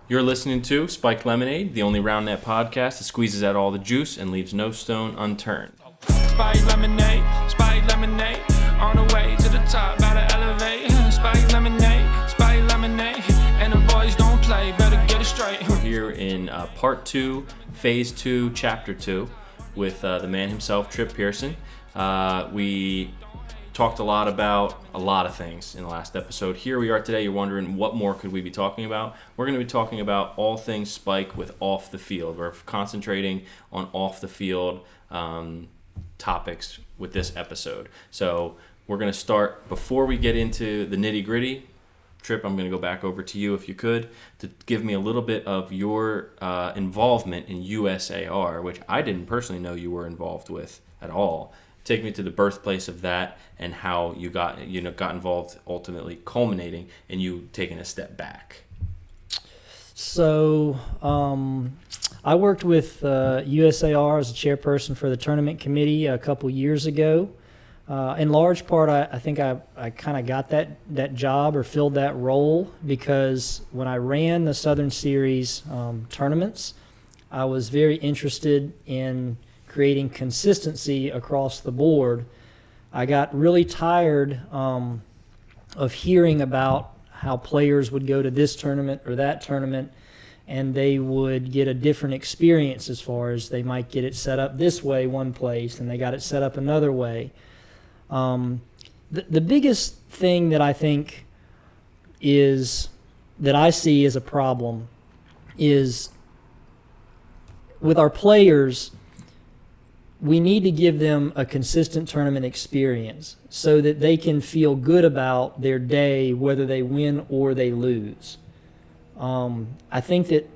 You're listening to Spike Lemonade, the only round net podcast that squeezes out all the juice and leaves no stone unturned. Spike lemonade, on the way to the top, about to elevate. Spike lemonade, and the boys don't play, better get it straight. We're here in part 2, phase 2, chapter 2, with the man himself, Tripp Pierson. We talked a lot about a lot of things in the last episode. Here we are today. You're wondering what more could we be talking about? We're going to be talking about all things Spike with off the field. We're concentrating on off the field topics with this episode. So we're going to start, before we get into the nitty gritty, Tripp, I'm going to go back over to you if you could, to give me a little bit of your involvement in USAR, which I didn't personally know you were involved with at all. Take me to the birthplace of that and how you got involved, ultimately culminating in you taking a step back. So I worked with USAR as a chairperson for the tournament committee a couple years ago. In large part, I think I kind of got that job or filled that role because when I ran the Southern Series tournaments, I was very interested in creating consistency across the board. I got really tired of hearing about how players would go to this tournament or that tournament and they would get a different experience as far as they might get it set up this way one place and they got it set up another way. The biggest thing that I think is that I see as a problem is with our players, we need to give them a consistent tournament experience so that they can feel good about their day, whether they win or they lose. I think that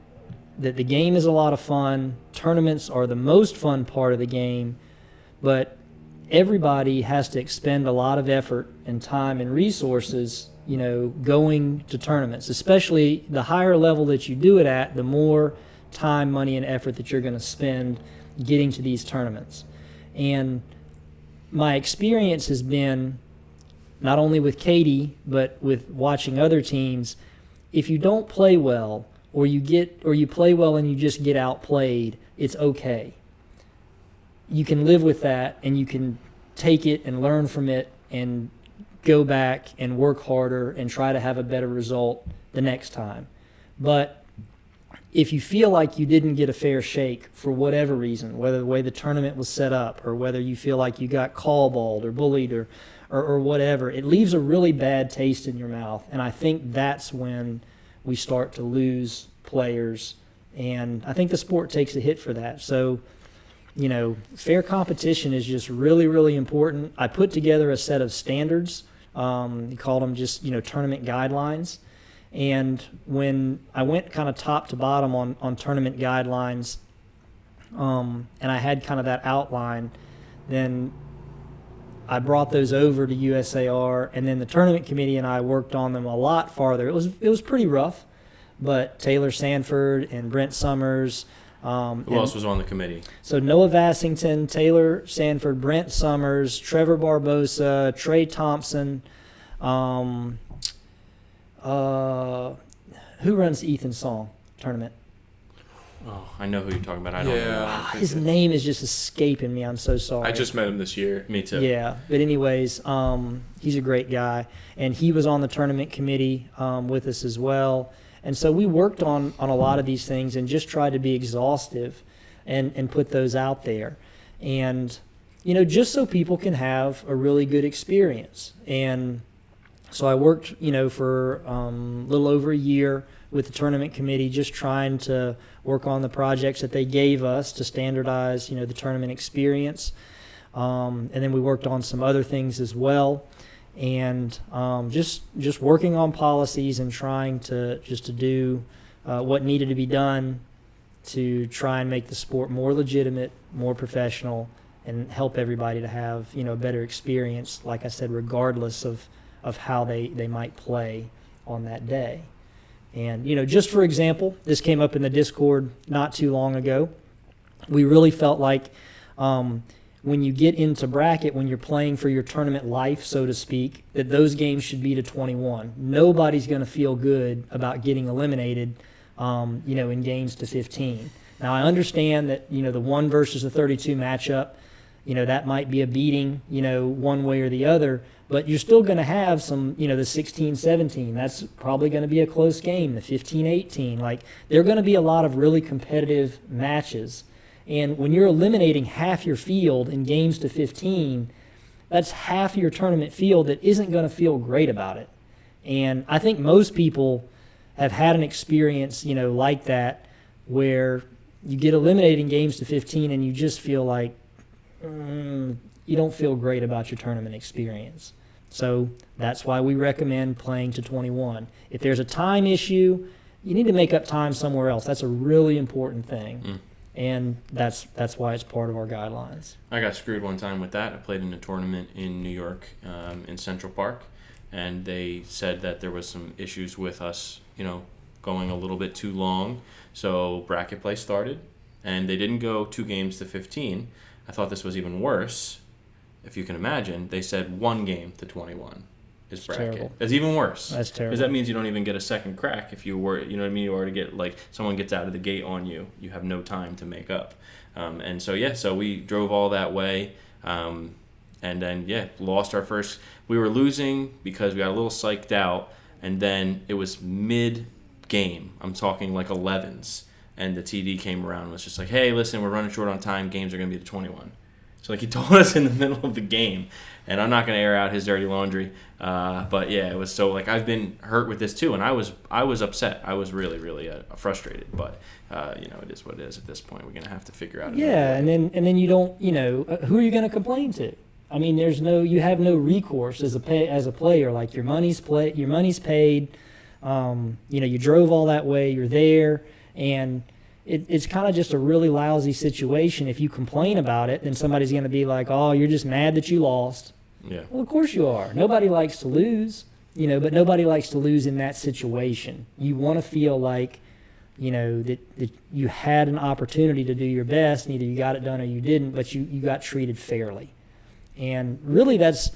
the game is a lot of fun. Tournaments are the most fun part of the game, but everybody has to expend a lot of effort and time and resources, going to tournaments, especially the higher level that you do it at, the more time, money, and effort that you're going to spend getting to these tournaments. And my experience has been, not only with Katie, but with watching other teams, if you don't play well, or you play well and you just get outplayed, it's okay. You can live with that, and you can take it and learn from it and go back and work harder and try to have a better result the next time. But if you feel like you didn't get a fair shake for whatever reason, whether the way the tournament was set up or whether you feel like you got callballed or bullied or whatever, it leaves a really bad taste in your mouth. And I think that's when we start to lose players. And I think the sport takes a hit for that. So, fair competition is just really, really important. I put together a set of standards. You called them just, tournament guidelines. And when I went kind of top to bottom on tournament guidelines, and I had kind of that outline, then I brought those over to USAR, and then the tournament committee and I worked on them a lot farther. It was pretty rough, but Taylor Sanford and Brent Summers. Who else was on the committee? So Noah Vassington, Taylor Sanford, Brent Summers, Trevor Barbosa, Trey Thompson. Who runs the Ethan Song tournament? Oh, I know who you're talking about. I don't know. His name is just escaping me. I'm so sorry. I just met him this year. Me too. Yeah, but anyways, he's a great guy, and he was on the tournament committee with us as well. And so we worked on a lot of these things and just tried to be exhaustive and put those out there. And, just so people can have a really good experience. And so I worked, for a little over a year with the tournament committee, just trying to work on the projects that they gave us to standardize, the tournament experience. And then we worked on some other things as well. And just working on policies and trying to do what needed to be done to try and make the sport more legitimate, more professional, and help everybody to have, a better experience, like I said, regardless of how they might play on that day. And, just for example, this came up in the Discord not too long ago. We really felt like when you get into bracket, when you're playing for your tournament life, so to speak, that those games should be to 21. Nobody's going to feel good about getting eliminated in games to 15. Now, I understand that, the 1 versus the 32 matchup, that might be a beating, one way or the other, but you're still going to have some, the 16-17. That's probably going to be a close game, the 15-18. Like, there are going to be a lot of really competitive matches. And when you're eliminating half your field in games to 15, that's half your tournament field that isn't going to feel great about it. And I think most people have had an experience, like that, where you get eliminated in games to 15 and you just feel like you don't feel great about your tournament experience. So that's why we recommend playing to 21. If there's a time issue, you need to make up time somewhere else. That's a really important thing. And that's why it's part of our guidelines. I got screwed one time with that. I played in a tournament in New York, in Central Park, and they said that there was some issues with us, going a little bit too long. So bracket play started, and they didn't go 2 games to 15. I thought this was even worse. If you can imagine, they said 1 game to 21 is bracket. Terrible. It's even worse. That's terrible. Because that means you don't even get a second crack if you were, you were to get, like, someone gets out of the gate on you. You have no time to make up. And so we drove all that way. And then, lost our first. We were losing because we got a little psyched out. And then it was mid-game. I'm talking like 11s. And the TD came around and was just like, hey, listen, we're running short on time. Games are going to be the 21. So, he told us in the middle of the game. And I'm not going to air out his dirty laundry. But, yeah, it was so, I've been hurt with this, too. And I was upset. I was really, really frustrated. But, it is what it is at this point. We're going to have to figure out. Yeah, and then you don't, who are you going to complain to? I mean, you have no recourse as a player. Like, your money's paid. You drove all that way. You're there. And it's kind of just a really lousy situation. If you complain about it, then somebody's going to be like, oh, you're just mad that you lost. Yeah. Well, of course you are. Nobody likes to lose, but nobody likes to lose in that situation. You want to feel like, that you had an opportunity to do your best, and either you got it done or you didn't, but you got treated fairly. And really that's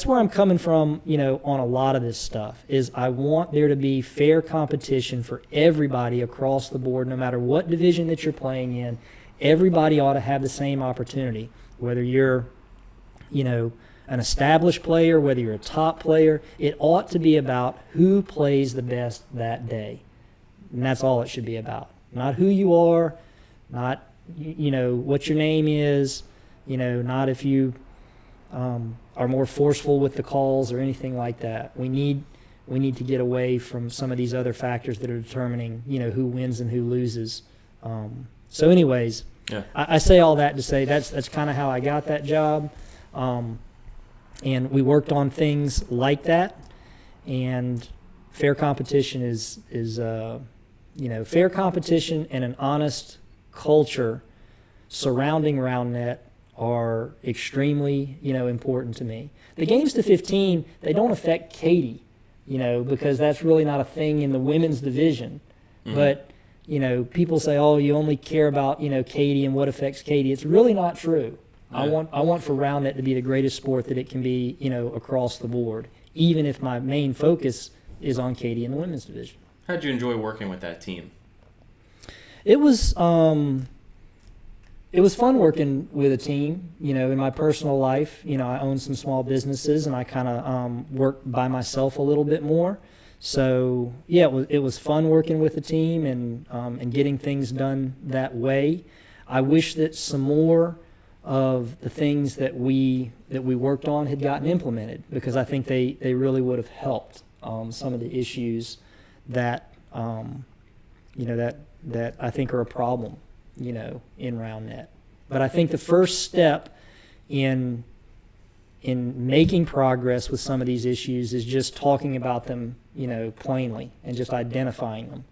where I'm coming from, on a lot of this stuff, is I want there to be fair competition for everybody across the board, no matter what division that you're playing in. Everybody ought to have the same opportunity, whether you're, an established player, whether you're a top player. It ought to be about who plays the best that day. And that's all it should be about. Not who you are, not, what your name is, not if you are more forceful with the calls or anything like that. We need to get away from some of these other factors that are determining, who wins and who loses. So anyways, yeah. I say all that to say that's kind of how I got that job. And we worked on things like that. And fair competition is fair competition and an honest culture surrounding round net are extremely, important to me. The games to 15, they don't affect Katie, because that's really not a thing in the women's division. Mm-hmm. But, people say, oh, you only care about, Katie and what affects Katie. It's really not true. Yeah. I want for round net to be the greatest sport that it can be, across the board, even if my main focus is on Katie in the women's division. How did you enjoy working with that team? It was fun working with a team. In my personal life, I own some small businesses, and I kind of work by myself a little bit more. So yeah, it was fun working with a team and getting things done that way. I wish that some more of the things that we worked on had gotten implemented, because I think they really would have helped some of the issues that that I think are a problem, in round net. But I think the first step in making progress with some of these issues is just talking about them, plainly, and just identifying them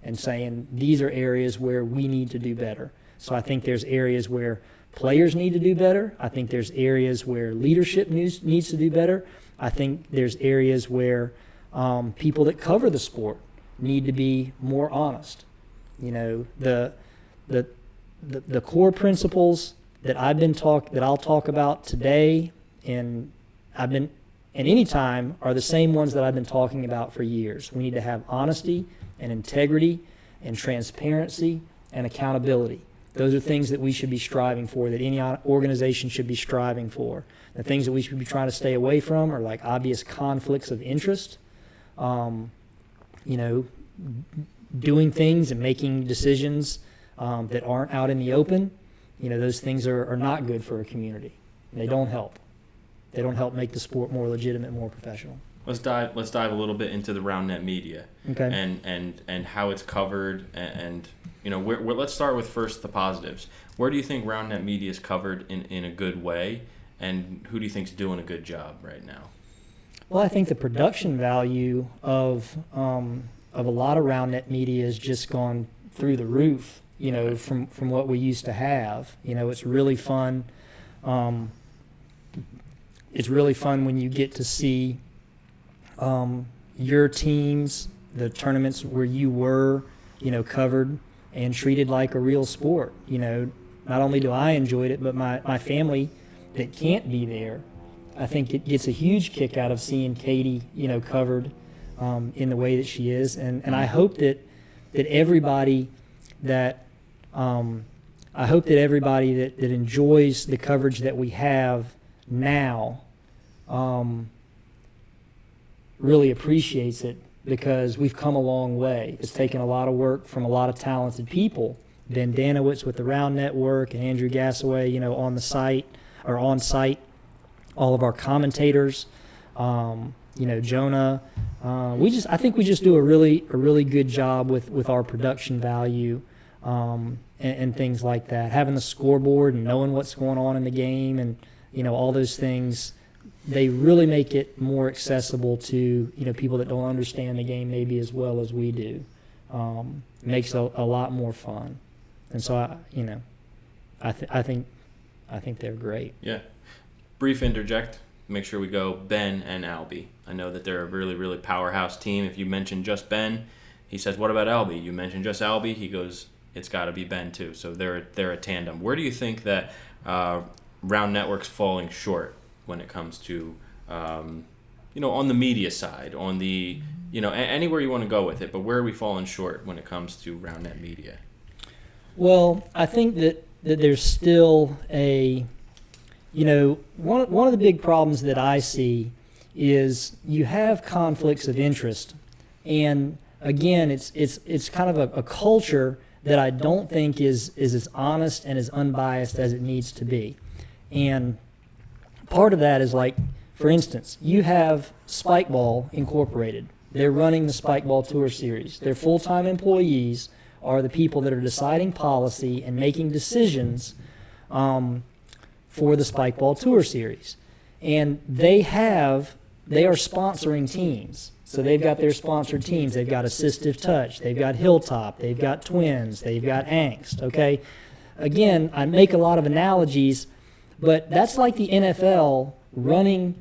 and saying these are areas where we need to do better. So I think there's areas where players need to do better. I think there's areas where leadership needs to do better. I think there's areas where people that cover the sport need to be more honest. The core principles that I'll talk about today and any time are the same ones that I've been talking about for years. We need to have honesty and integrity, and transparency and accountability. Those are things that we should be striving for, that any organization should be striving for. The things that we should be trying to stay away from are like obvious conflicts of interest, doing things and making decisions that aren't out in the open. Those things are not good for a community. They don't help. They don't help make the sport more legitimate, more professional. Let's dive a little bit into the round net media, okay, and how it's covered, and let's start with first the positives. Where do you think round net media is covered in a good way, and who do you think's doing a good job right now? Well, I think the production value of a lot of round net media has just gone through the roof. From what we used to have. It's really fun. It's really fun when you get to see your teams, the tournaments where you were, covered and treated like a real sport. Not only do I enjoy it, but my family that can't be there, I think it gets a huge kick out of seeing Katie, covered in the way that she is. And I hope that everybody that that enjoys the coverage that we have now really appreciates it, because we've come a long way. It's taken a lot of work from a lot of talented people. Ben Danowitz with the Round Network and Andrew Gassaway, on the site or on site. All of our commentators, Jonah. I think we just do a really good job with our production value. And things like that. Having the scoreboard and knowing what's going on in the game, and all those things, they really make it more accessible to people that don't understand the game maybe as well as we do. Makes it a lot more fun, and so I think they're great. Yeah. Brief interject. Make sure we go Ben and Albie. I know that they're a really, really powerhouse team. If you mention just Ben, he says, "What about Albie?" You mention just Albie, he goes, "It's got to be Ben too." So they're a tandem. Where do you think that Round Network's falling short when it comes to on the media side, on the anywhere you want to go with it, but where are we falling short when it comes to Round Net media? Well, I think that there's still a one of the big problems that I see is you have conflicts of interest, and again, it's kind of a culture that I don't think is as honest and as unbiased as it needs to be. And part of that is, like, for instance, you have Spikeball Incorporated. They're running the Spikeball Tour Series. Their full-time employees are the people that are deciding policy and making decisions for the Spikeball Tour Series. And they are sponsoring teams. So they've got their sponsored teams. They've got Assistive Touch. They've got Hilltop. They've got Twins. They've got Angst. Okay? Again, I make a lot of analogies, but that's like the NFL running,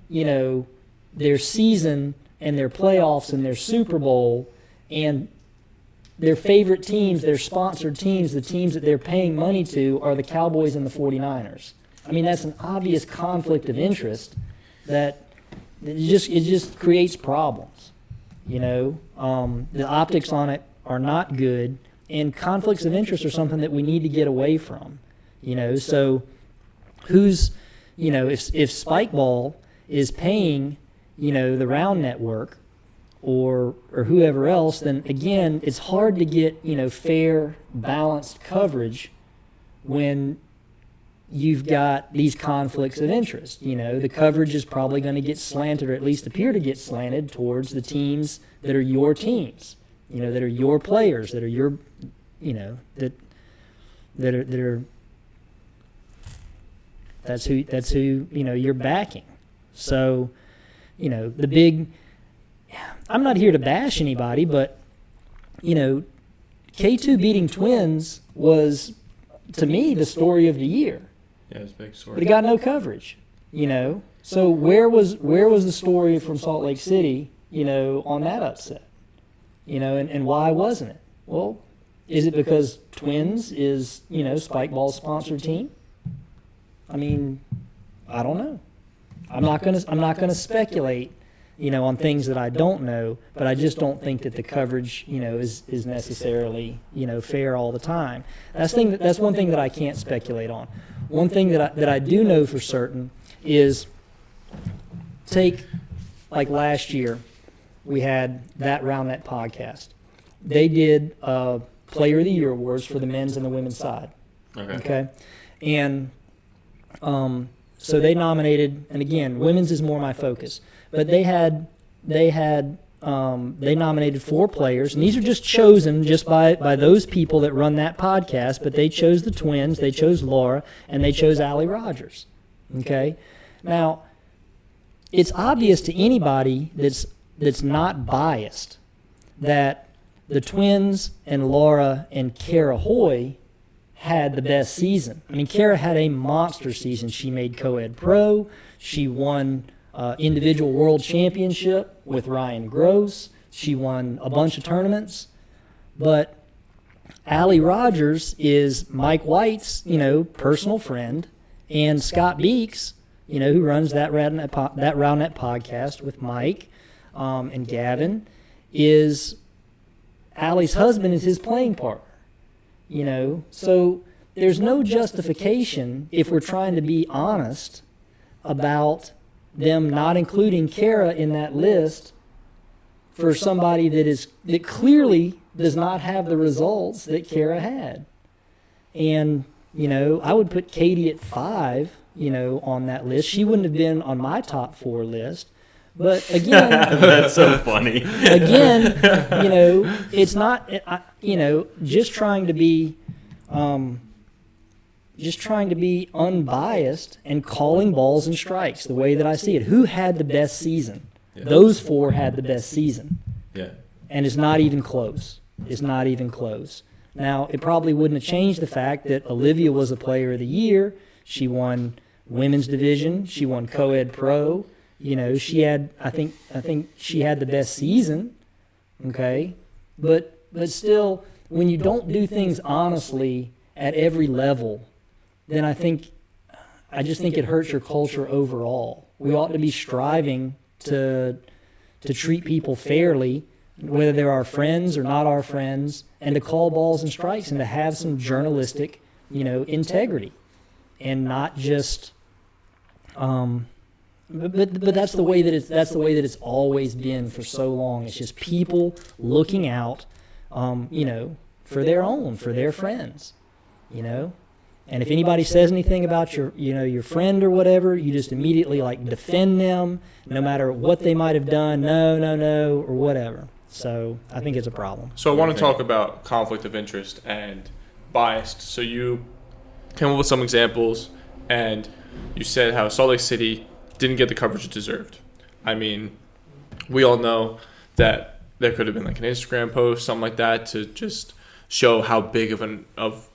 their season and their playoffs and their Super Bowl, and their favorite teams, their sponsored teams, the teams that they're paying money to are the Cowboys and the 49ers. I mean, that's an obvious conflict of interest that it just creates problems. The optics on it are not good, and conflicts of interest are something that we need to get away from. So who's, if Spikeball is paying, the Round Network or whoever else, then again, it's hard to get, fair, balanced coverage when you've got these conflicts of interest. The coverage is probably going to get slanted, or at least appear to get slanted, towards the teams that are your teams, that are your players, that are your, that are that's who you're backing. So, the big, I'm not here to bash anybody, but K2 beating Twins was, to me, the story of the year. Yeah, it was a big story. But it got no coverage, So where was the story from Salt Lake City, on that upset? And why wasn't it? Well, is it because Twins is, Spikeball's sponsored team? I mean, I don't know. I'm not gonna speculate on things that I don't know, but I just don't think that the coverage, is necessarily, fair all the time. That's one thing that I can't speculate on. One thing that I do know for certain is, take like last year, we had that Round Net podcast. They did Player of the Year awards for the men's and the women's side. Okay. And so they nominated, and again, women's is more my focus, but they nominated 4 players, and these are just chosen just by those people that run that podcast, but they chose the twins, they chose Laura, and they chose Allie Rogers. Okay? Now, it's obvious to anybody that's not biased that the twins and Laura and Kara Hoy had the best season. I mean, Kara had a monster season. She made co-ed pro. She won individual world championship with Ryan Gross. She won a bunch of tournaments. But Allie Rogers is Mike White's, personal friend, and Scott Beeks, who runs that Round Net podcast with Mike and Gavin, is Allie's husband, is his playing partner. So there's no justification, if we're trying to be honest, about them not including Kara in that list for somebody that clearly does not have the results that Kara had. And, I would put Katie at 5, on that list. She wouldn't have been on my top 4 list. But again, that's so funny. Again, it's not, just trying to be unbiased and calling balls and strikes the way that I see it. Who had the best season? Yeah. Those 4 had the best season. Yeah. And it's not even close. It's not even close. Now, it probably wouldn't have changed the fact that Olivia was a Player of the Year. She won women's division. She won co-ed pro. She had, I think she had the best season, okay? But still, when you don't do things honestly at every level, then I just think it hurts your culture overall. We ought to be striving to treat people fairly, whether they're our friends or not our friends, and to call balls and strikes and to have some journalistic, integrity, and not just But that's the way that it's always been for so long. It's just people looking out, for their friends, And if anybody says anything about your friend or whatever, you just immediately defend them, no matter what they might have done. No, or whatever. So I think it's a problem. So I want to talk about conflict of interest and biased. So you came up with some examples, and you said how Salt Lake City didn't get the coverage it deserved. I mean, we all know that there could have been an Instagram post, something like that, to just show how big of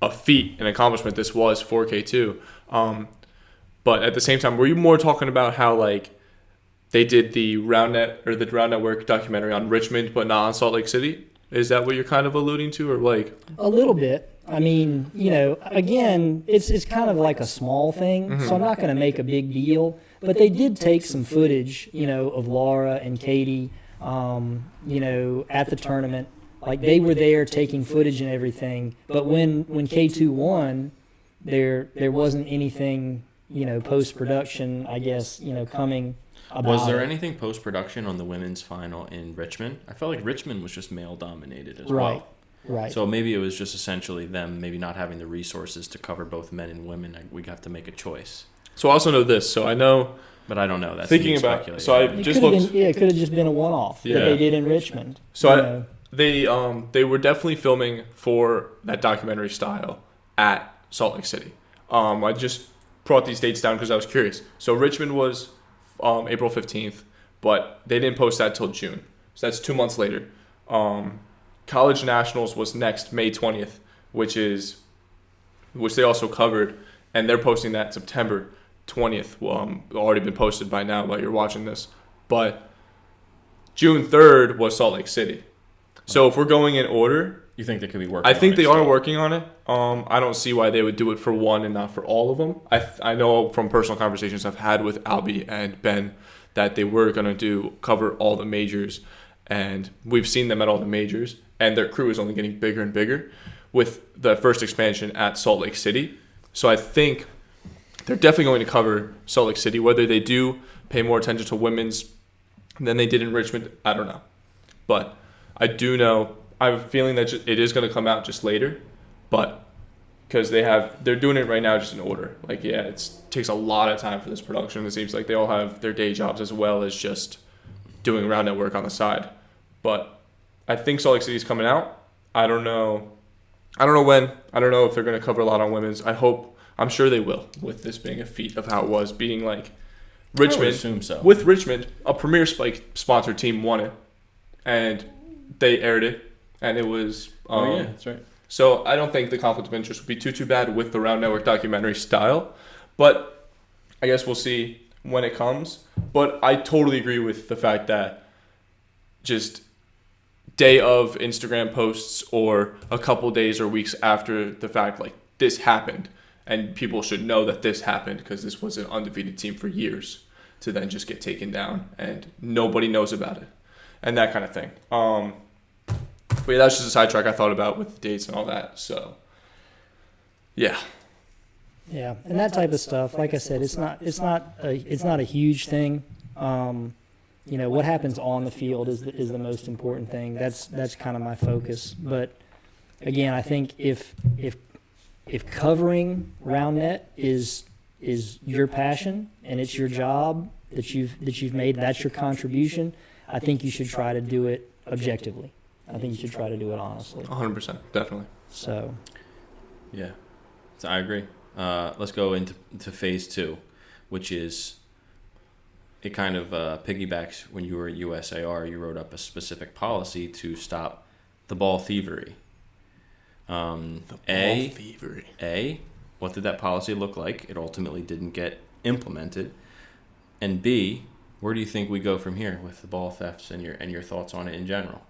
a feat, an accomplishment this was for K2. But at the same time, were you more talking about how they did the Round Network documentary on Richmond, but not on Salt Lake City? Is that what you're kind of alluding to, or A little bit. I mean, again, it's kind of like a small thing, so I'm not going to make a big deal. But they did take some footage, of Laura and Katie, at the tournament. They were there taking footage and everything. But when K2 won, there wasn't anything, post-production, I guess, coming about Was there anything post-production on the women's final in Richmond? I felt like Richmond was just male-dominated as well. Right. So maybe it was just essentially them maybe not having the resources to cover both men and women. We have to make a choice. So I also know this. So I know, but I don't know. That's thinking about. speculating. So I just looked. It could have just been a one-off that they did in Richmond. So they were definitely filming for that documentary style at Salt Lake City. I just brought these dates down because I was curious. So Richmond was April 15th, but they didn't post that till June. So that's 2 months later. College Nationals was next May 20th, which they also covered, and they're posting that September 20th. Already been posted by now while you're watching this. But June 3rd was Salt Lake City. So if we're going in order, you think they could be working I think on it they still? are working on it. I don't see why they would do it for one and not for all of them. I know from personal conversations I've had with Albie and Ben that they were going to cover all the majors, and we've seen them at all the majors, and their crew is only getting bigger and bigger with the first expansion at Salt Lake City. So I think they're definitely going to cover Salt Lake City. Whether they do pay more attention to women's than they did in Richmond, I don't know. But I do know, I have a feeling that it is going to come out just later, but because they're doing it right now just in order. Like, yeah, it takes a lot of time for this production. It seems like they all have their day jobs as well as just doing round net work on the side. But I think Salt Lake City is coming out. I don't know when. I don't know if they're going to cover a lot on women's. I'm sure they will, with this being a feat of how it was, being like Richmond. I would assume so. With Richmond, a Premier Spike sponsored team won it, and they aired it, and it was. Yeah, that's right. So I don't think the conflict of interest would be too bad with the Round Network documentary style, but I guess we'll see when it comes. But I totally agree with the fact that just day of Instagram posts or a couple days or weeks after the fact, like, this happened, and people should know that this happened because this was an undefeated team for years, to then just get taken down and nobody knows about it and that kind of thing. But yeah, that's just a sidetrack I thought about with the dates and all that. So, yeah. Yeah, and that type of stuff, like I said, it's not a huge thing. What happens on the field is the most important thing. That's kind of my focus. But again, I think if covering round net is your passion and it's your job that you've made, that's your contribution, I think you should try to do it objectively. I think you should try to do it honestly. 100%, definitely. So, yeah, so I agree. Let's go into phase 2, which is it kind of piggybacks when you were at USAR. You wrote up a specific policy to stop the ball thievery. A, what did that policy look like? It ultimately didn't get implemented. And B, where do you think we go from here with the ball thefts and your thoughts on it in general?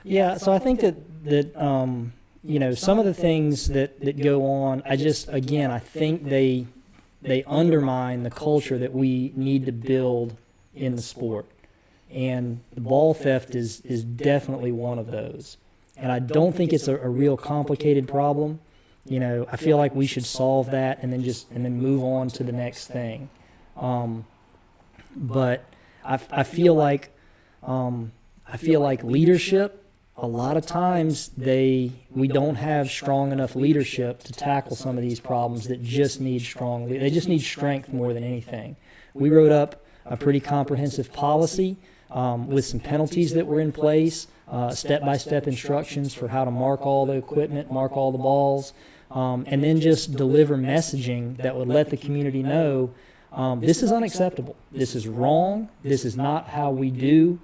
yeah, so I think that some of the things that go on, I think they undermine the culture that we need to build in the sport. And the ball theft is definitely one of those. And I don't think it's a real complicated problem. I feel like we should solve that and then move on to the next thing. But I feel like leadership, a lot of times we don't have strong enough leadership to tackle some of these problems that just need they just need strength more than anything. We wrote up a pretty comprehensive policy with some penalties that were in place, step-by-step instructions for how to mark all the equipment, mark all the balls, and then just deliver messaging that would let the community know this is unacceptable. This is wrong. This is not how we do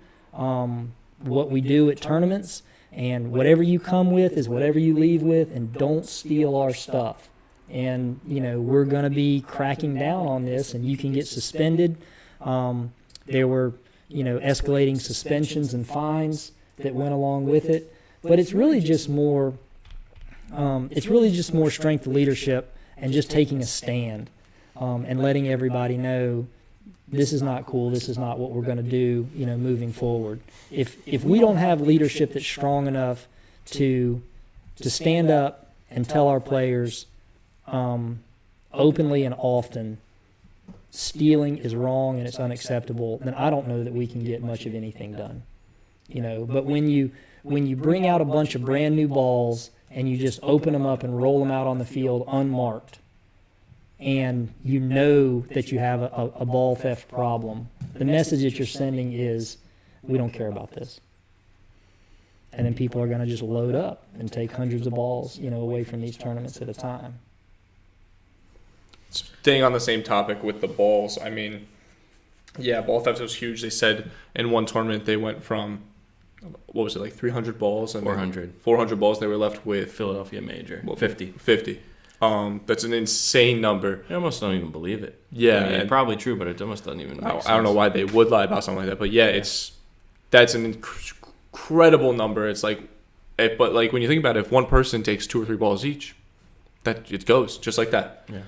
what we do at tournaments, and whatever you come with is whatever you leave with, and don't steal our stuff. And, we're going to be cracking down on this, and you can get suspended. There were, escalating suspensions and fines that went along with it. But it's really just more strength of leadership and just taking a stand and letting everybody know this is not cool, this is not what we're going to do, moving forward. If we don't have leadership that's strong enough to stand up and tell our players openly and often stealing is wrong and it's unacceptable, then I don't know that we can get much of anything done. But when you bring out a bunch of brand new balls and you just open them up and roll them out on the field unmarked, and that you have a ball theft problem, the message that you're sending is, we don't care about this. And then people are going to just load up and take hundreds of balls, away from these tournaments at a time. Staying on the same topic with the balls, I mean, yeah, ball theft was huge. They said in one tournament they went from, 300 balls? And 400. 400 balls. They were left with Philadelphia Major. 50. That's an insane number. I almost don't even believe it. Yeah. It's probably true, but it almost doesn't even make sense. I don't know why they would lie about something like that. But yeah, that's an incredible number. It's like, but like when you think about it, if one person takes 2 or 3 balls each, that it goes just like that. Yeah.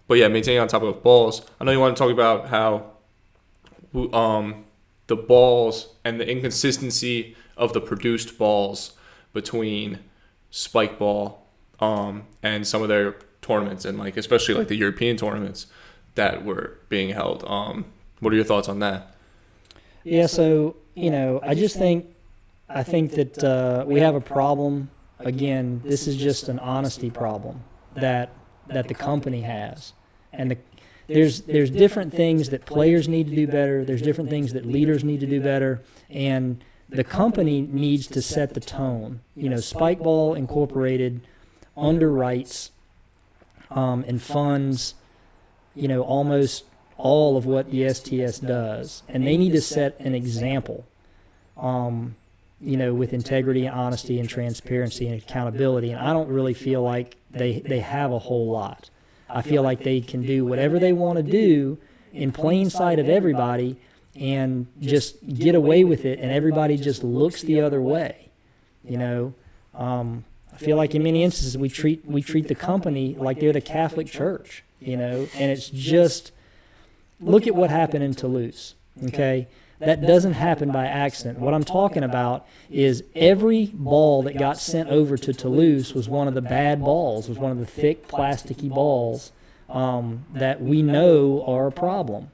But yeah, maintaining on top of balls. I know you want to talk about how the balls and the inconsistency of the produced balls between Spikeball and some of their tournaments, and like especially like the European tournaments that were being held. What are your thoughts on that? Yeah, so I think that we have a problem. Again, this is just an honesty problem that the company has, and there's different things that players need to do better. There's different things that leaders need to do better, and the company needs to set the tone. Spikeball Incorporated underwrites and funds, almost all of what the STS does, and they need to set an example, with integrity and honesty and transparency and accountability. And I don't really feel like they have a whole lot. I feel like they can do whatever they want to do in plain sight of everybody and just get away with it, and everybody just looks the other way. I feel like in many instances we treat the company like they're the Catholic Church, and it's just, look at what happened in Toulouse, okay? That doesn't happen by accident. What I'm talking about is every ball that got sent over to Toulouse was one of the bad balls, was one of the thick, plasticky balls that we know are a problem.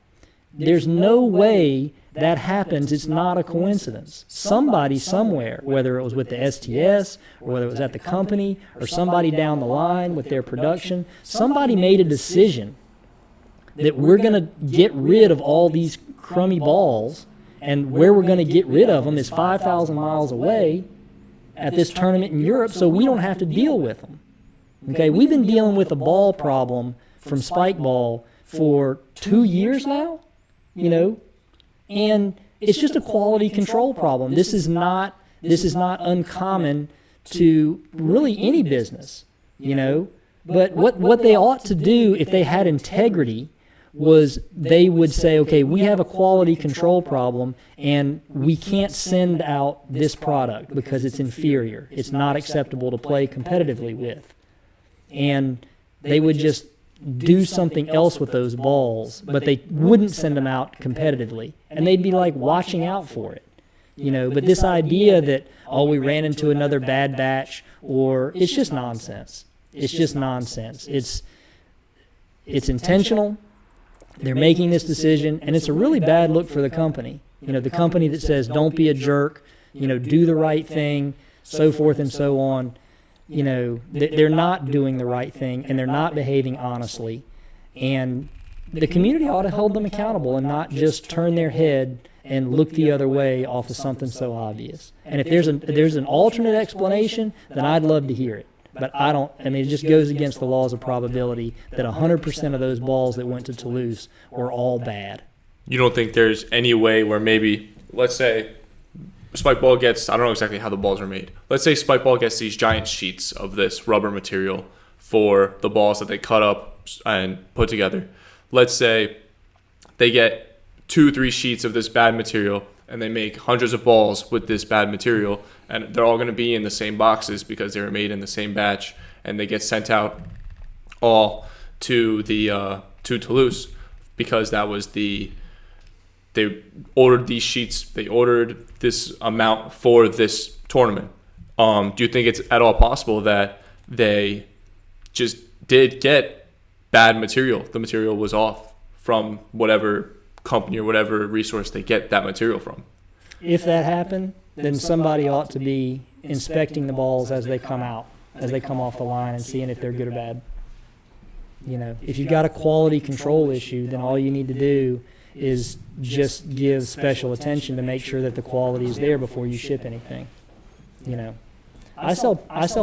There's no way that happens. It's not a coincidence. Somebody somewhere, whether it was with the STS or whether it was at the company or somebody down the line with their production, somebody made a decision that we're going to get rid of all these crummy balls, and where we're going to get rid of them is 5,000 miles away at this tournament in Europe, so we don't have to deal with them. Okay, we've been dealing with a ball problem from Spikeball for 2 years now, and it's just a quality control problem. This is not uncommon to really any business, But what they ought to do if they had integrity was they would say, okay, we have a quality control problem and we can't send out this product because it's inferior. It's not acceptable to play competitively with. And they would just do something else with those balls, but they wouldn't send them out competitively. And they'd be like watching out for it. But this idea that, we ran into another bad batch, or it's just nonsense. It's just nonsense. It's intentional. They're making this decision, and it's a really bad look for the company. The company that says, don't be a jerk, do the right thing, so forth and so on. They're not doing the right thing, and they're not behaving honestly. And the community ought to hold them accountable and not just turn their head and look the other way off of something so obvious. And if there's an alternate explanation, then I'd love to hear it. But it just goes against the laws of probability that 100% of those balls that went to Toulouse were all bad. You don't think there's any way where maybe, let's say, Spikeball gets, I don't know exactly how the balls are made. Let's say Spikeball gets these giant sheets of this rubber material for the balls that they cut up and put together. Let's say they get 2-3 sheets of this bad material and they make hundreds of balls with this bad material, and they're all going to be in the same boxes because they were made in the same batch, and they get sent out all to the to Toulouse because that was they ordered these sheets, they ordered this amount for this tournament. Do you think it's at all possible that they just did get bad material? The material was off from whatever company or whatever resource they get that material from. If that happened, then somebody ought to be inspecting the balls as they come out, as they come off the line, and seeing if they're good or bad. If you've got a quality control issue, then all you need to do is just give special attention to make sure that the quality is there before you ship anything. I sell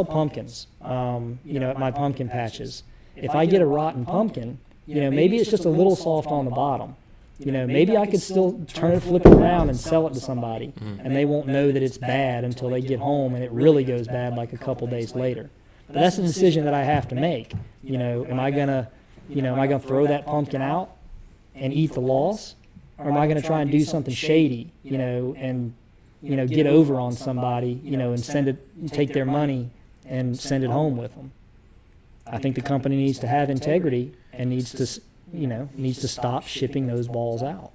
pumpkins, at my pumpkin patches. If I get a rotten pumpkin, maybe it's just a little soft on the bottom. Maybe I could still flip it around and sell it to somebody, and they won't know that it's bad until they get home and it really goes bad like a couple days later. But that's a decision that I have to make. Am I gonna throw that pumpkin out and eat the loss, or am I gonna try and do something shady, and get over on somebody, and take their money and send it home with them? I think the company needs to have integrity and needs to stop shipping those balls out.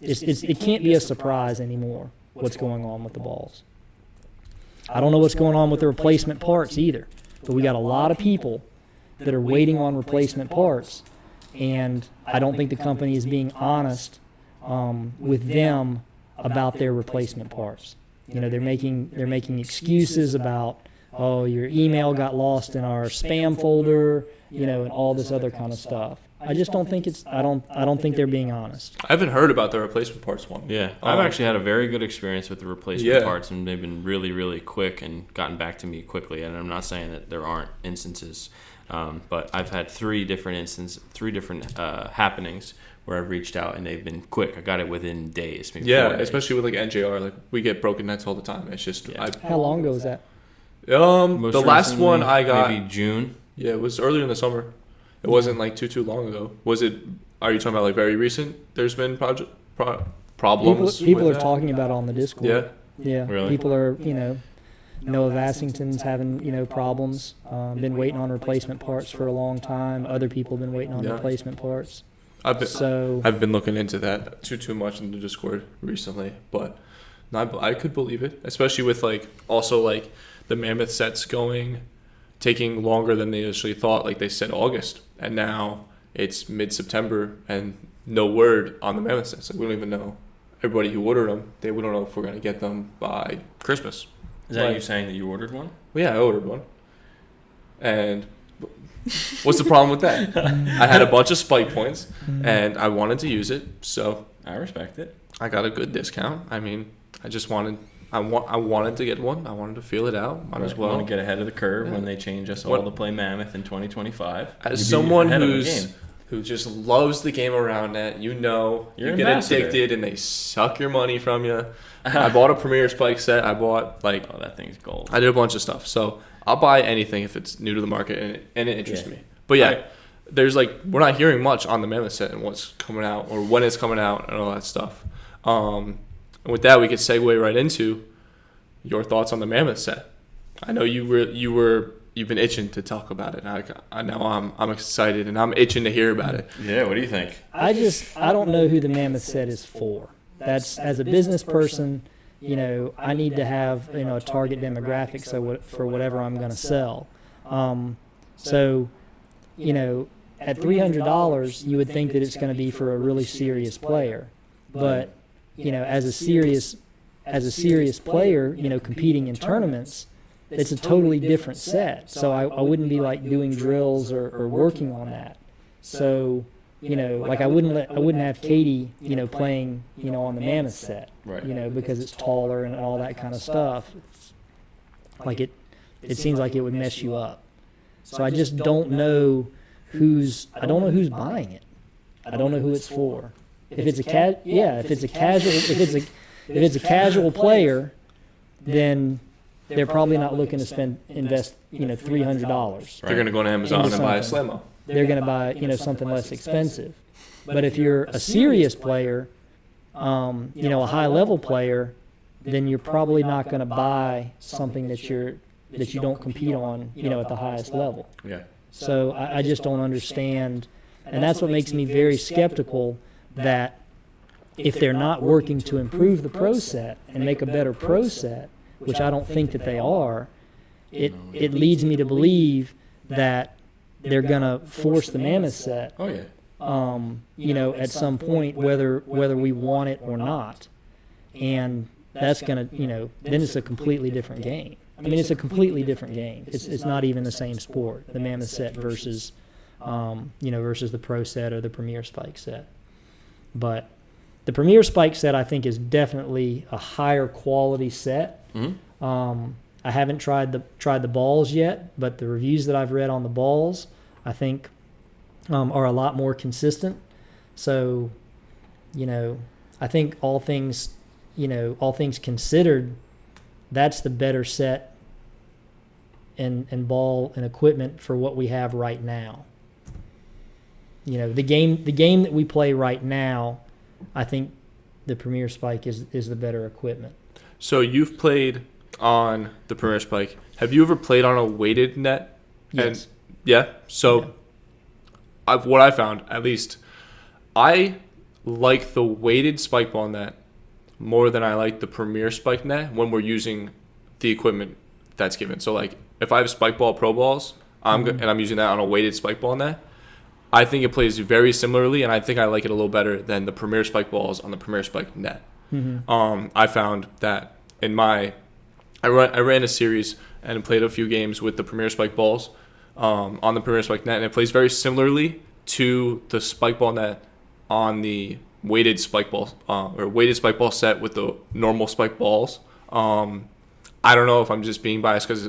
it can't be a surprise anymore what's going on with the balls. I don't know what's going on with the replacement parts either, but we got a lot of people that are waiting on replacement parts, and I don't think the company is being honest with them about their replacement parts. You know, they're making excuses about, oh, your email got lost in our spam folder, you know, and all this other kind of stuff. I just don't think I don't think they're being honest. I haven't heard about the replacement parts one. Yeah, I've actually had a very good experience with the replacement Yeah. parts, and they've been really, really quick and gotten back to me quickly. And I'm not saying that there aren't instances, but I've had three different happenings where I've reached out and they've been quick. I got it within days. Maybe 4 days. Especially with like NJR, like we get broken nets all the time. It's just How long ago was that? Most the last recently, one I got maybe June. Yeah, it was earlier in the summer. It wasn't like too long ago. Was it? Are you talking about like very recent? There's been problems. People with are that? talking about it on the Discord. Yeah. Yeah. Really? People are, you know, Noah Vassington's having, you know, problems. Been waiting on replacement parts for a long time. Other people have been waiting on Yeah. replacement parts. I've been looking into that too much in the Discord recently, but I could believe it, especially with like also like the Mammoth sets taking longer than they initially thought. Like they said August, and now it's mid-September and no word on the Mammoth sets. Like we don't even know. Everybody who ordered them, we don't know if we're gonna get them by Christmas. Is that Like, you saying that you ordered one? Well, yeah, I ordered one. And what's the problem with that? I had a bunch of spike points, and I wanted to use it, so I respect it. I got a good discount. I mean, I wanted to get one. I wanted to feel it out. Might as well. Want to get ahead of the curve when they change us all to play Mammoth in 2025. As someone who just loves the game around that, you know, You're you get ambassador. addicted and they suck your money from you. I bought a Premier Spike set. I bought Oh, that thing's gold. I did a bunch of stuff. So I'll buy anything if it's new to the market and it interests me. But yeah, there's we're not hearing much on the Mammoth set and what's coming out or when it's coming out and all that stuff. And with that, we could segue right into your thoughts on the Mammoth set. I know you've been itching to talk about it. Now I'm excited and I'm itching to hear about it. Yeah, what do you think? I don't know who the Mammoth set is for. That's, as a business person, you know, I need to have, you know, a target demographic for whatever I'm going to sell. So, you know, at $300, you would think that it's going to be for a really serious player, but you know, as a serious player, you know, competing in tournaments, it's a totally different set. So I wouldn't be like doing drills or working on that. So, you know, like I wouldn't have Katie, you know, playing, you know, on the Mammoth set, Right. you know, because it's taller and all that kind of stuff. Like it seems like it would mess you up. So I just don't know who's buying it. I don't know who it's for. If it's a casual player, then they're probably not looking to invest, you know, $300. They're going to go on Amazon and buy a Slammo. They're going to buy, you know, something less expensive. But if you're a serious player, you know, a high level player, then you're probably not going to buy something that you don't compete on, you know, at the highest level. Yeah. So I just don't understand, and that's what makes me very skeptical that if they're not working to improve the pro set and make a better pro set, which I don't think that they are, it leads me to believe that they're going to force the Mammoth set, Oh yeah. you know, at some point, whether we want it or not. And that's going to, you know, then it's a completely different game. I mean, it's a completely different game. It's not even the same sport, the Mammoth set versus, you know, versus the Pro set or the Premier Spike set. But the Premier Spike set, I think, is definitely a higher quality set. Mm-hmm. I haven't tried the balls yet, but the reviews that I've read on the balls, I think, are a lot more consistent. So, you know, I think all things considered, that's the better set and ball and equipment for what we have right now. You know, the game that we play right now, I think the Premier Spike is the better equipment. So you've played on the Premier Spike. Have you ever played on a weighted net? Yes. And, yeah. So what I found, at least, I like the weighted spike ball net more than I like the Premier spike net when we're using the equipment that's given. So like if I have spike ball pro balls, and I'm using that on a weighted spike ball net, I think it plays very similarly, and I think I like it a little better than the Premier spike balls on the Premier spike net. I found that I ran a series and played a few games with the Premier spike balls on the Premier spike net, and it plays very similarly to the spike ball net on the weighted spike ball or weighted spike ball set with the normal spike balls. I don't know if I'm just being biased because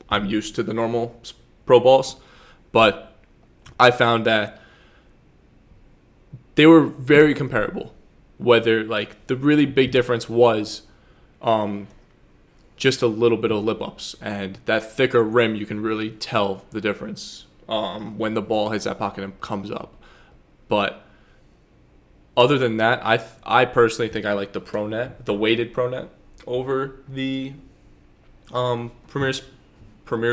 I'm used to the normal pro balls, but I found that they were very comparable. Whether like the really big difference was just a little bit of lip ups, and that thicker rim, you can really tell the difference when the ball hits that pocket and comes up. But other than that, I personally think I like the weighted pro net over the Premier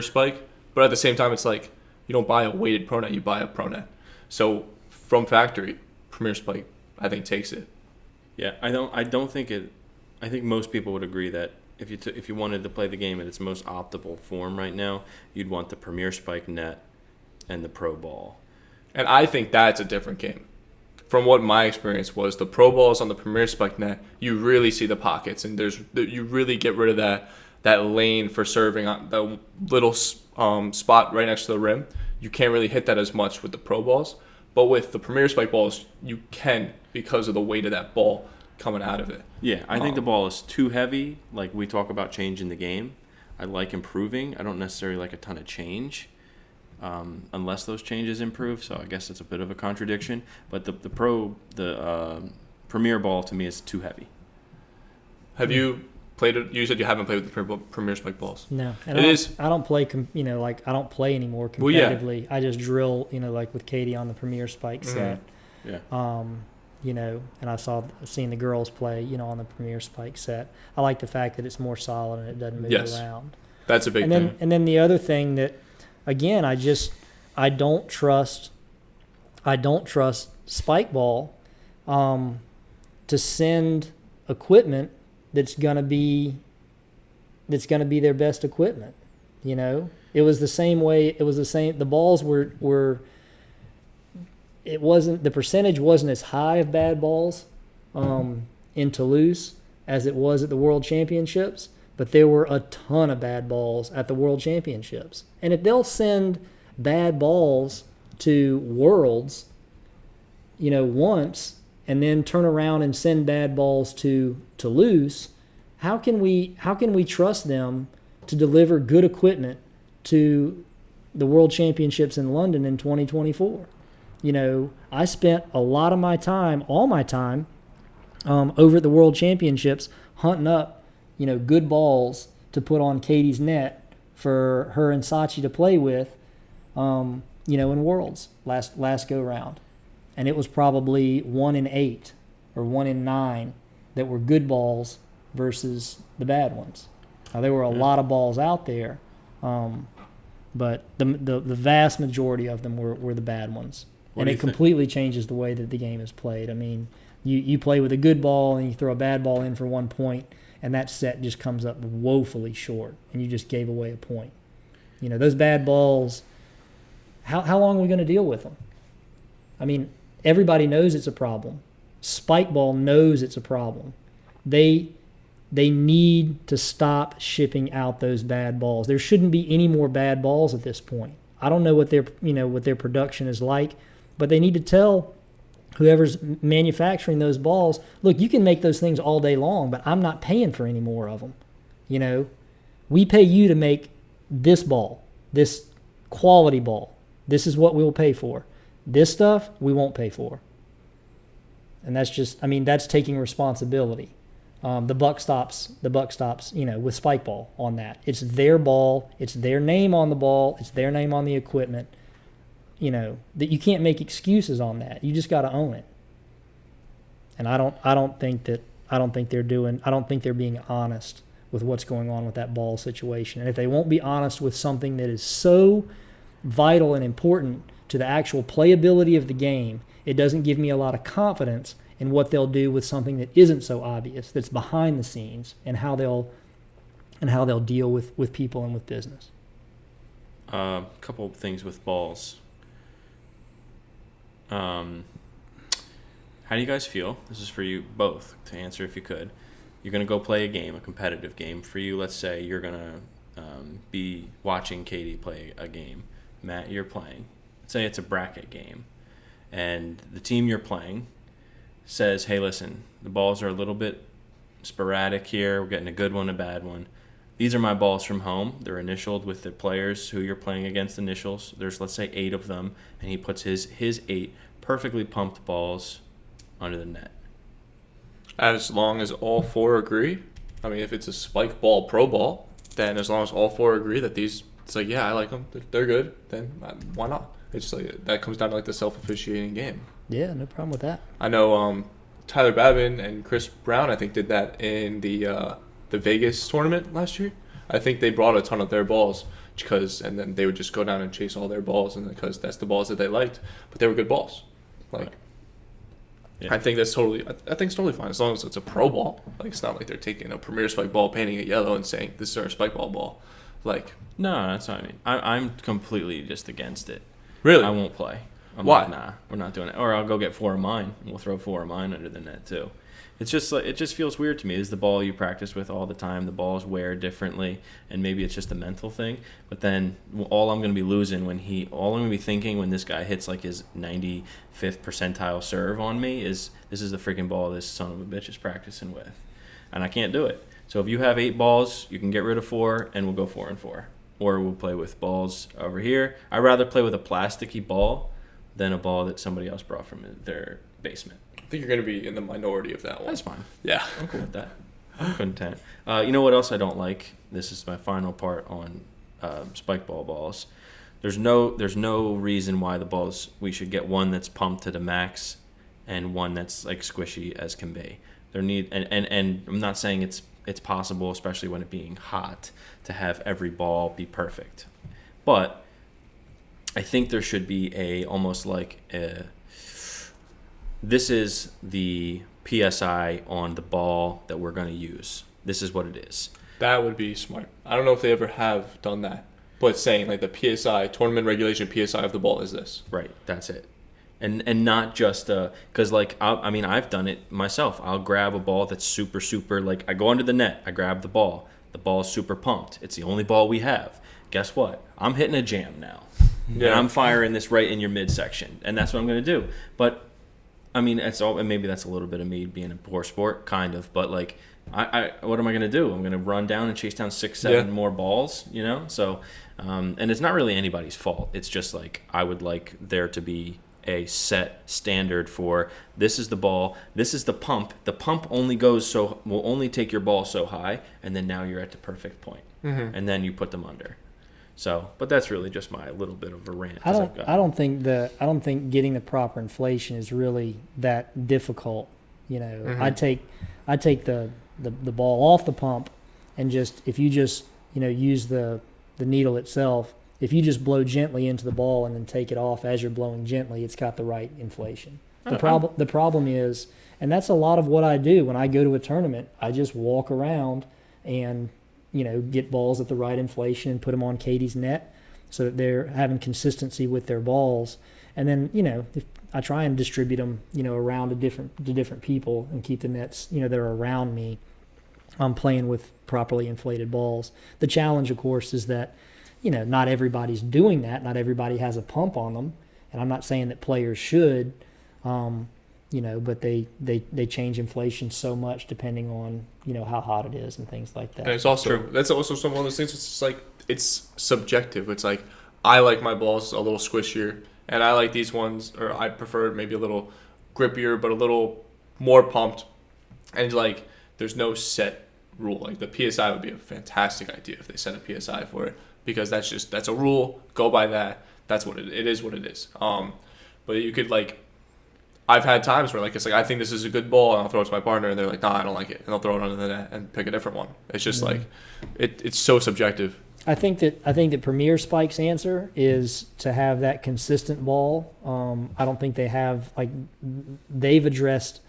spike. But at the same time, it's like you don't buy a weighted pro net, you buy a pro net. So from factory, Premier spike I think takes it. Yeah, I don't think it. I think most people would agree that if you wanted to play the game in its most optimal form right now, you'd want the Premier spike net and the pro ball. And I think that's a different game. From what my experience was, the pro balls on the Premier spike net, you really see the pockets, and you really get rid of that lane for serving on the little spot right next to the rim. You can't really hit that as much with the pro balls. But with the Premier spike balls, you can because of the weight of that ball coming out of it. Yeah, I think the ball is too heavy. Like we talk about changing the game. I like improving. I don't necessarily like a ton of change unless those changes improve. So I guess it's a bit of a contradiction. But the Premier ball to me is too heavy. Have you played it? You said you haven't played with the Premier spike balls. No, and I don't play. I don't play anymore competitively. Well, yeah. I just drill. Like with Katie on the Premier spike set. Yeah. And I've seen the girls play. On the Premier spike set. I like the fact that it's more solid and it doesn't move around. That's a big thing. And then the other thing that, again, I don't trust Spikeball to send equipment that's gonna be their best equipment. It was the same way. It was the same. The balls were. It wasn't, the percentage wasn't as high of bad balls in Toulouse as it was at the World Championships, but there were a ton of bad balls at the World Championships. And if they'll send bad balls to Worlds, once, and then turn around and send bad balls to Toulouse, how can we trust them to deliver good equipment to the World Championships in London in 2024? I spent a lot of my time, all my time, over at the World Championships hunting up, good balls to put on Katie's net for her and Sachi to play with, in Worlds last go round. And it was probably 1 in 8 or 1 in 9 that were good balls versus the bad ones. Now, there were a lot of balls out there, but the vast majority of them were the bad ones. And it completely changes the way that the game is played. I mean, you play with a good ball and you throw a bad ball in for 1 point, and that set just comes up woefully short, and you just gave away a point. Those bad balls, how long are we going to deal with them? I mean, everybody knows it's a problem. Spikeball knows it's a problem. They need to stop shipping out those bad balls. There shouldn't be any more bad balls at this point. I don't know what their production is like, but they need to tell whoever's manufacturing those balls, look, you can make those things all day long, but I'm not paying for any more of them. We pay you to make this ball, this quality ball. This is what we'll pay for. This stuff we won't pay for. And that's taking responsibility. The buck stops, with Spikeball on that. It's their ball. It's their name on the ball. It's their name on the equipment. That you can't make excuses on that. You just got to own it. And I don't think they're being honest with what's going on with that ball situation. And if they won't be honest with something that is so vital and important to the actual playability of the game, it doesn't give me a lot of confidence and what they'll do with something that isn't so obvious, that's behind the scenes, and how they'll deal with people and with business. A couple of things with balls. How do you guys feel? This is for you both to answer if you could. You're going to go play a game, a competitive game. For you, let's say you're going to be watching Katie play a game. Matt, you're playing. Let's say it's a bracket game. And the team you're playing says, hey, listen, the balls are a little bit sporadic here. We're getting a good one, a bad one. These are my balls from home. They're initialed with the players who you're playing against initials. There's, let's say, 8 of them. And he puts his 8 perfectly pumped balls under the net. As long as all 4 agree. I mean, if it's a Spikeball Pro Ball, then as long as all 4 agree that these, it's like, yeah, I like them, they're good, then why not? It's like, that comes down to like the self-officiating game. Yeah, no problem with that. I know Tyler Babin and Chris Brown, I think, did that in the Vegas tournament last year. I think they brought a ton of their balls and then they would just go down and chase all their balls, and because that's the balls that they liked, but they were good balls. Like, yeah. I think it's totally fine as long as it's a pro ball. Like, it's not like they're taking a Premier Spike ball, painting it yellow, and saying this is our Spikeball ball. Like, no, that's what I mean. I'm completely just against it. Really? I won't play. Why? Like, nah, we're not doing it. Or I'll go get 4 of mine, and we'll throw 4 of mine under the net too. It's just like, it just feels weird to me. This is the ball you practice with all the time. The balls wear differently, and maybe it's just a mental thing. But then all I'm going to be losing all I'm going to be thinking when this guy hits like his 95th percentile serve on me is, this is the freaking ball this son of a bitch is practicing with, and I can't do it. So if you have 8 balls, you can get rid of 4, and we'll go 4 and 4, or we'll play with balls over here. I'd rather play with a plasticky ball than a ball that somebody else brought from their basement. I think you're going to be in the minority of that one. That's fine. Yeah. I'm cool with that. I'm content. You know what else I don't like? This is my final part on Spikeball balls. There's no reason why we should get one that's pumped to the max and one that's like squishy as can be. And I'm not saying it's possible, especially when it being hot, to have every ball be perfect. But I think there should be almost like this is the PSI on the ball that we're going to use. This is what it is. That would be smart. I don't know if they ever have done that, but saying like the PSI, tournament regulation PSI of the ball is this. Right, that's it. And not just because like I've done it myself. I'll grab a ball that's super like, I go under the net, I grab the ball. The ball's super pumped. It's the only ball we have. Guess what? I'm hitting a jam now. Yeah. And I'm firing this right in your midsection, and that's what I'm going to do. But I mean, it's all, and maybe that's a little bit of me being a poor sport, kind of. But like, I what am I going to do? I'm going to run down and chase down 6-7 more balls, you know? So, and it's not really anybody's fault. It's just like, I would like there to be a set standard for, this is the ball, this is the pump. The pump only will only take your ball so high, and then now you're at the perfect point, and then you put them under. So, but that's really just my little bit of a rant. I don't think getting the proper inflation is really that difficult. You know, I take the ball off the pump, and if you just use the needle itself, if you just blow gently into the ball and then take it off as you're blowing gently, it's got the right inflation. The problem is, and that's a lot of what I do when I go to a tournament, I just walk around and get balls at the right inflation and put them on Katie's net so that they're having consistency with their balls. And then, if I try and distribute them, around to different people and keep the nets, that are around me. I'm playing with properly inflated balls. The challenge, of course, is that, not everybody's doing that. Not everybody has a pump on them. And I'm not saying that players should, but they change inflation so much depending on, how hot it is and things like that. And it's also, that's also one of those things, it's just like, it's subjective. It's like, I like my balls a little squishier, and I like these ones, or I prefer maybe a little grippier, but a little more pumped. And like, there's no set rule. Like, the PSI would be a fantastic idea if they set a PSI for it, because that's a rule. Go by that. That's what it is. What it is. But you could like, I've had times where like it's like, I think this is a good ball, and I'll throw it to my partner, and they're like, nah, I don't like it, and they'll throw it under the net and pick a different one. It's just like, it's so subjective. I think that Premier Spike's answer is to have that consistent ball. I don't think they have, like, they've addressed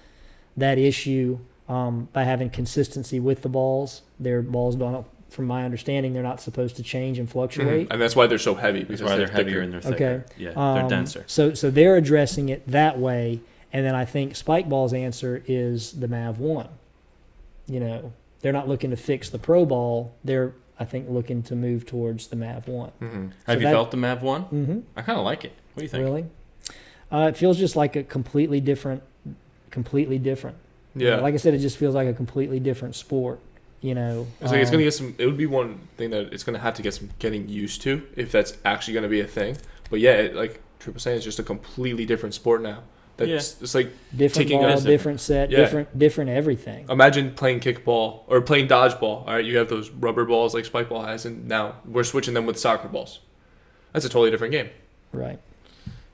that issue by having consistency with the balls. Their balls don't, from my understanding, they're not supposed to change and fluctuate. And that's why they're so heavy. That's Because why they're heavier thicker. and they're thicker. Okay. Yeah, they're denser. So they're addressing it that way, and then I think Spikeball's answer is the Mav 1. You know, they're not looking to fix the Pro Ball. They're, I think, looking to move towards the Mav 1. Have you felt the Mav 1? Mm-hmm. I kind of like it. What do you think? Really? It feels just like a completely different. Yeah. Like I said, it just feels like a completely different sport. You know, It's like it's gonna get some. It would be one thing that it's gonna have to get some getting used to if that's actually gonna be a thing. But yeah, like Tripp was saying, it's just a completely different sport now. That's It's like different taking ball, a different set, Yeah. different everything. imagine playing kickball or playing dodgeball. All right, you have those rubber balls like Spikeball has, and now we're switching them with soccer balls. That's a totally different game. Right.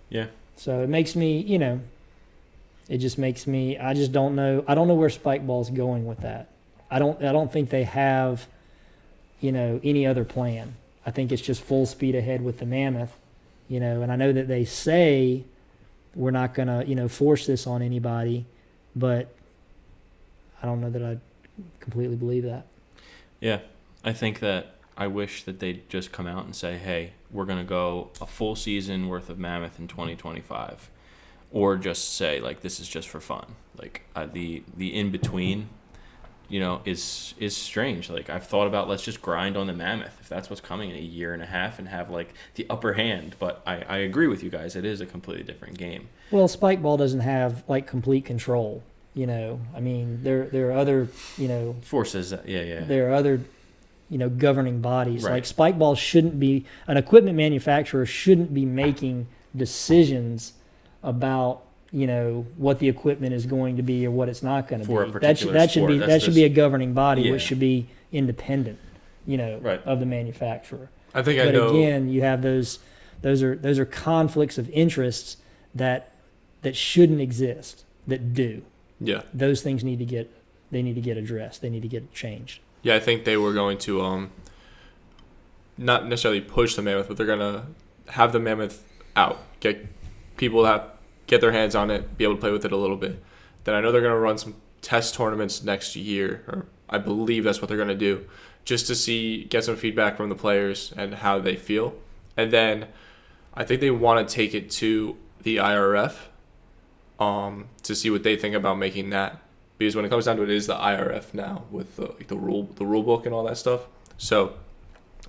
Yeah. So it makes me, you know, it just makes me. I just don't know. I don't know where Spikeball's going with that. I don't think they have, you know, any other plan. I think it's just full speed ahead with the Mammoth, you know. And I know that they say we're not gonna, you know, force this on anybody, but I don't know that I completely believe that. Yeah, I think that I wish that they'd just come out and say, hey, we're going to go a full season worth of Mammoth in 2025. Or just say, like, this is just for fun. Like, the in-between, you know, is strange. Like, I've thought about, let's just grind on the Mammoth if that's what's coming in a year and a half and have, like, the upper hand. But I agree with you guys. It is a completely different game. Well, Spikeball doesn't have, like, complete control, you know. I mean, there are other, you know. Forces, yeah. There are other, you know, governing bodies. Right. Like Spikeball shouldn't be, an equipment manufacturer shouldn't be making decisions about, you know, what the equipment is going to be or what it's not going to For a be. particular That should sport. be That's that should just- be a governing body, Yeah. which should be independent, you know, Right. of the manufacturer. I think I But know. again, you have those are conflicts of interests that shouldn't exist, that do. Yeah. Those things need to get addressed. They need to get changed. Yeah, I think they were going to not necessarily push the Mammoth, but they're gonna have the Mammoth out, get people that get their hands on it, be able to play with it a little bit. Then I know they're gonna run some test tournaments next year, or I believe that's what they're gonna do, just to get some feedback from the players and how they feel. And then I think they want to take it to the IRF to see what they think about making that. Because when it comes down to it, it is the IRF now with the rule book and all that stuff. So,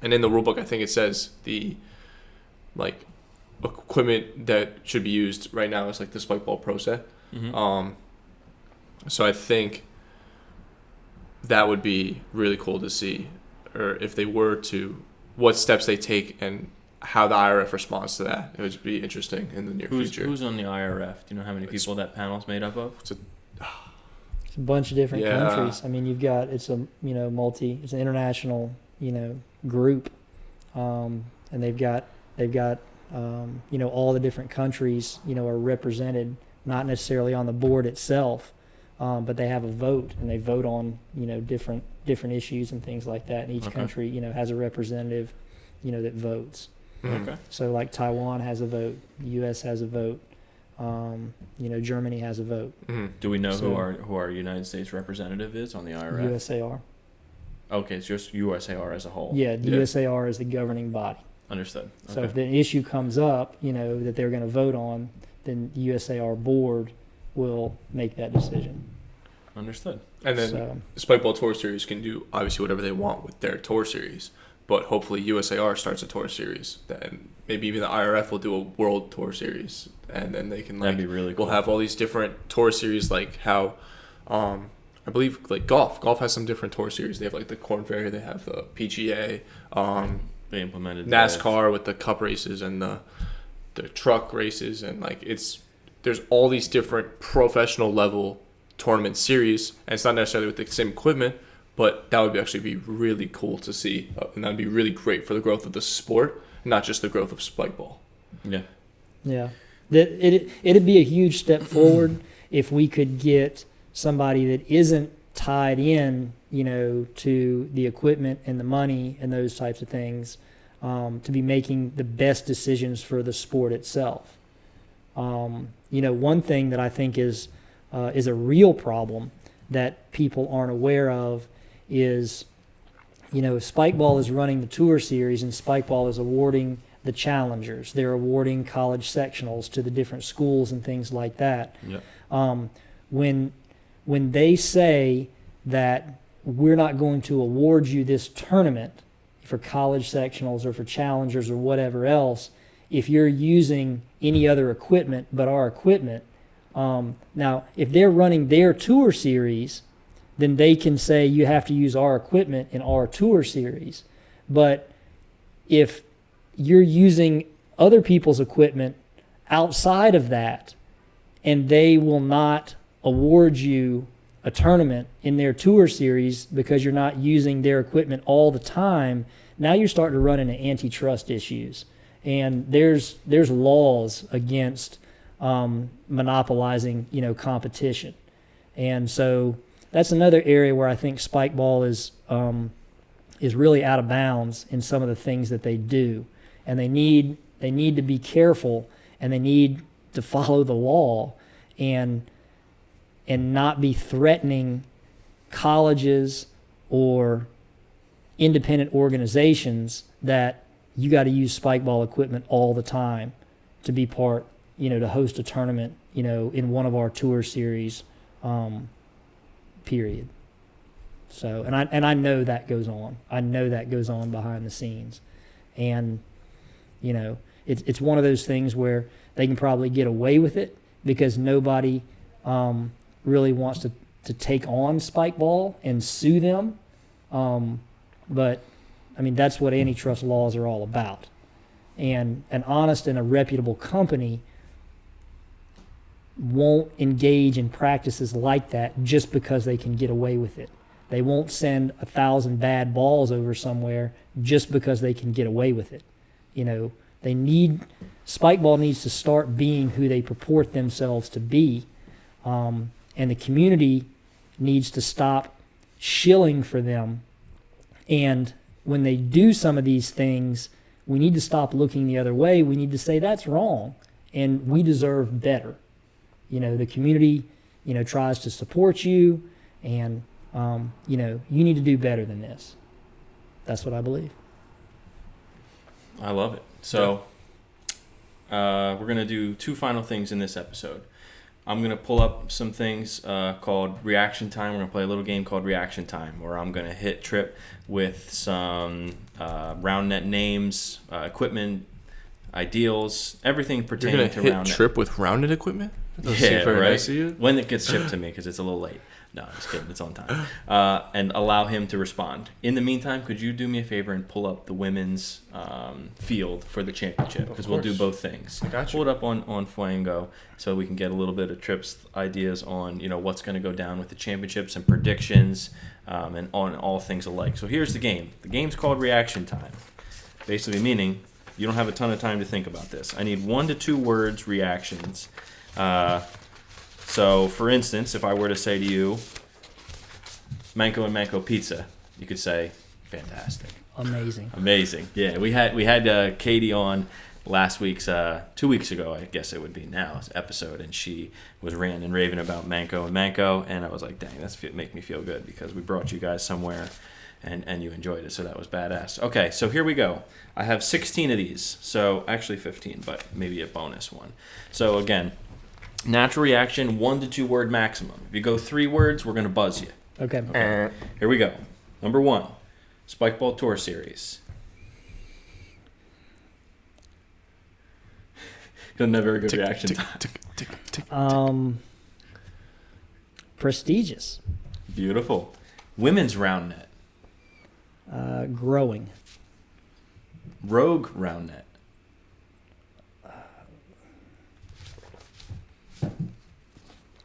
and in the rule book, I think it says the like equipment that should be used right now is like the Spikeball Pro set. Mm-hmm. So I think that would be really cool to see, or if they were to, what steps they take and how the IRF responds to that. It would be interesting in the near future. Who's on the IRF? Do you know how many people that panel's made up of? It's a bunch of different Yeah. countries. I mean, you've got it's an international, you know, group, and they've got you know, all the different countries, you know, are represented, not necessarily on the board itself, but they have a vote and they vote on, you know, different issues and things like that. And each Okay. country, you know, has a representative, you know, that votes. Okay. So like Taiwan has a vote, the U.S. has a vote, you know, Germany has a vote, Do we know So- who our United States representative is on the IRF? USAR. Okay, it's just USAR as a whole. Yeah, the Yeah. USAR is the governing body. Understood. So Okay. if the issue comes up, you know, that they're going to vote on, then the USAR board will make that decision. Understood. And then So, the Spikeball Tour Series can do obviously whatever they want with their tour series, but hopefully USAR starts a tour series. Then maybe even the IRF will do a World Tour Series, and then they can That'd be really cool. we'll have all these different tour series, like how I believe like golf has some different tour series. They have like the Corn Ferry, they have the PGA, They implemented NASCAR with the cup races and the truck races, and like there's all these different professional level tournament series, and it's not necessarily with the same equipment, but that would actually be really cool to see, and that'd be really great for the growth of the sport, not just the growth of Spikeball. Yeah. yeah, it'd be a huge step forward if we could get somebody that isn't tied in, you know, to the equipment and the money and those types of things, to be making the best decisions for the sport itself. You know, one thing that I think is is a real problem that people aren't aware of is, if Spikeball is running the tour series and Spikeball is awarding the challengers, they're awarding college sectionals to the different schools and things like that. Yep. When they say that we're not going to award you this tournament for college sectionals or for challengers or whatever else, if you're using any other equipment but our equipment, now if they're running their tour series, then they can say you have to use our equipment in our tour series. But if you're using other people's equipment outside of that, and they will not award you a tournament in their tour series because you're not using their equipment all the time, now you're starting to run into antitrust issues. And there's laws against monopolizing, competition. And so that's another area where I think Spikeball is really out of bounds in some of the things that they do. And they need to be careful, and they need to follow the law and not be threatening colleges or independent organizations that you got to use Spikeball equipment all the time to be part, to host a tournament, in one of our tour series, period. So, and I know that goes on. I know that goes on behind the scenes. And, it's one of those things where they can probably get away with it because nobody really wants to take on Spikeball and sue them. But, that's what antitrust laws are all about. And an honest and a reputable company won't engage in practices like that just because they can get away with it. They won't send 1,000 bad balls over somewhere just because they can get away with it. Spikeball needs to start being who they purport themselves to be. And the community needs to stop shilling for them. And when they do some of these things, we need to stop looking the other way. We need to say that's wrong, and we deserve better. The community, tries to support you, and, you need to do better than this. That's what I believe. I love it. So we're going to do two final things in this episode. I'm going to pull up some things called Reaction Time. We're going to play a little game called Reaction Time, where I'm going to hit Tripp with some round net names, equipment, ideals, everything pertaining to round net. You're going to hit Tripp with round net equipment? That doesn't seem very nice of you. When it gets shipped to me, because it's a little late. No, I'm just kidding. It's on time. And allow him to respond. In the meantime, could you do me a favor and pull up the women's field for the championship? Because we'll do both things. I got you. Pull it up on Fuego so we can get a little bit of Tripp's ideas on what's going to go down with the championships and predictions and on all things alike. So here's the game. The game's called Reaction Time. Basically meaning you don't have a ton of time to think about this. I need 1 to 2 words reactions. So, for instance, if I were to say to you, Manco and Manco pizza, you could say, fantastic. Amazing. Yeah, we had Katie on last week's, 2 weeks ago, I guess it would be now, episode, and she was ranting and raving about Manco, and I was like, dang, that's make me feel good because we brought you guys somewhere and you enjoyed it, so that was badass. Okay, so here we go. I have 16 of these, so actually 15, but maybe a bonus one. So again, natural reaction, 1 to 2 word maximum. If you go 3 words, we're going to buzz you. Okay. Here we go. Number 1, Spikeball Tour Series. Doesn't have very good reaction time. Prestigious. Beautiful. Women's round net. Growing. Rogue round net.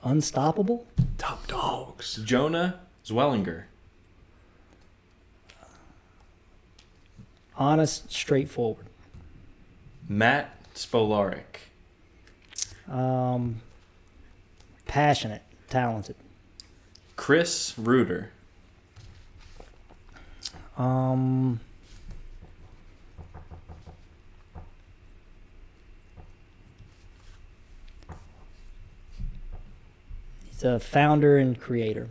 Unstoppable. Top dogs. Jonah Zwellinger. Honest, straightforward. Matt Spolaric. Passionate, talented. Chris Reuter. the founder and creator.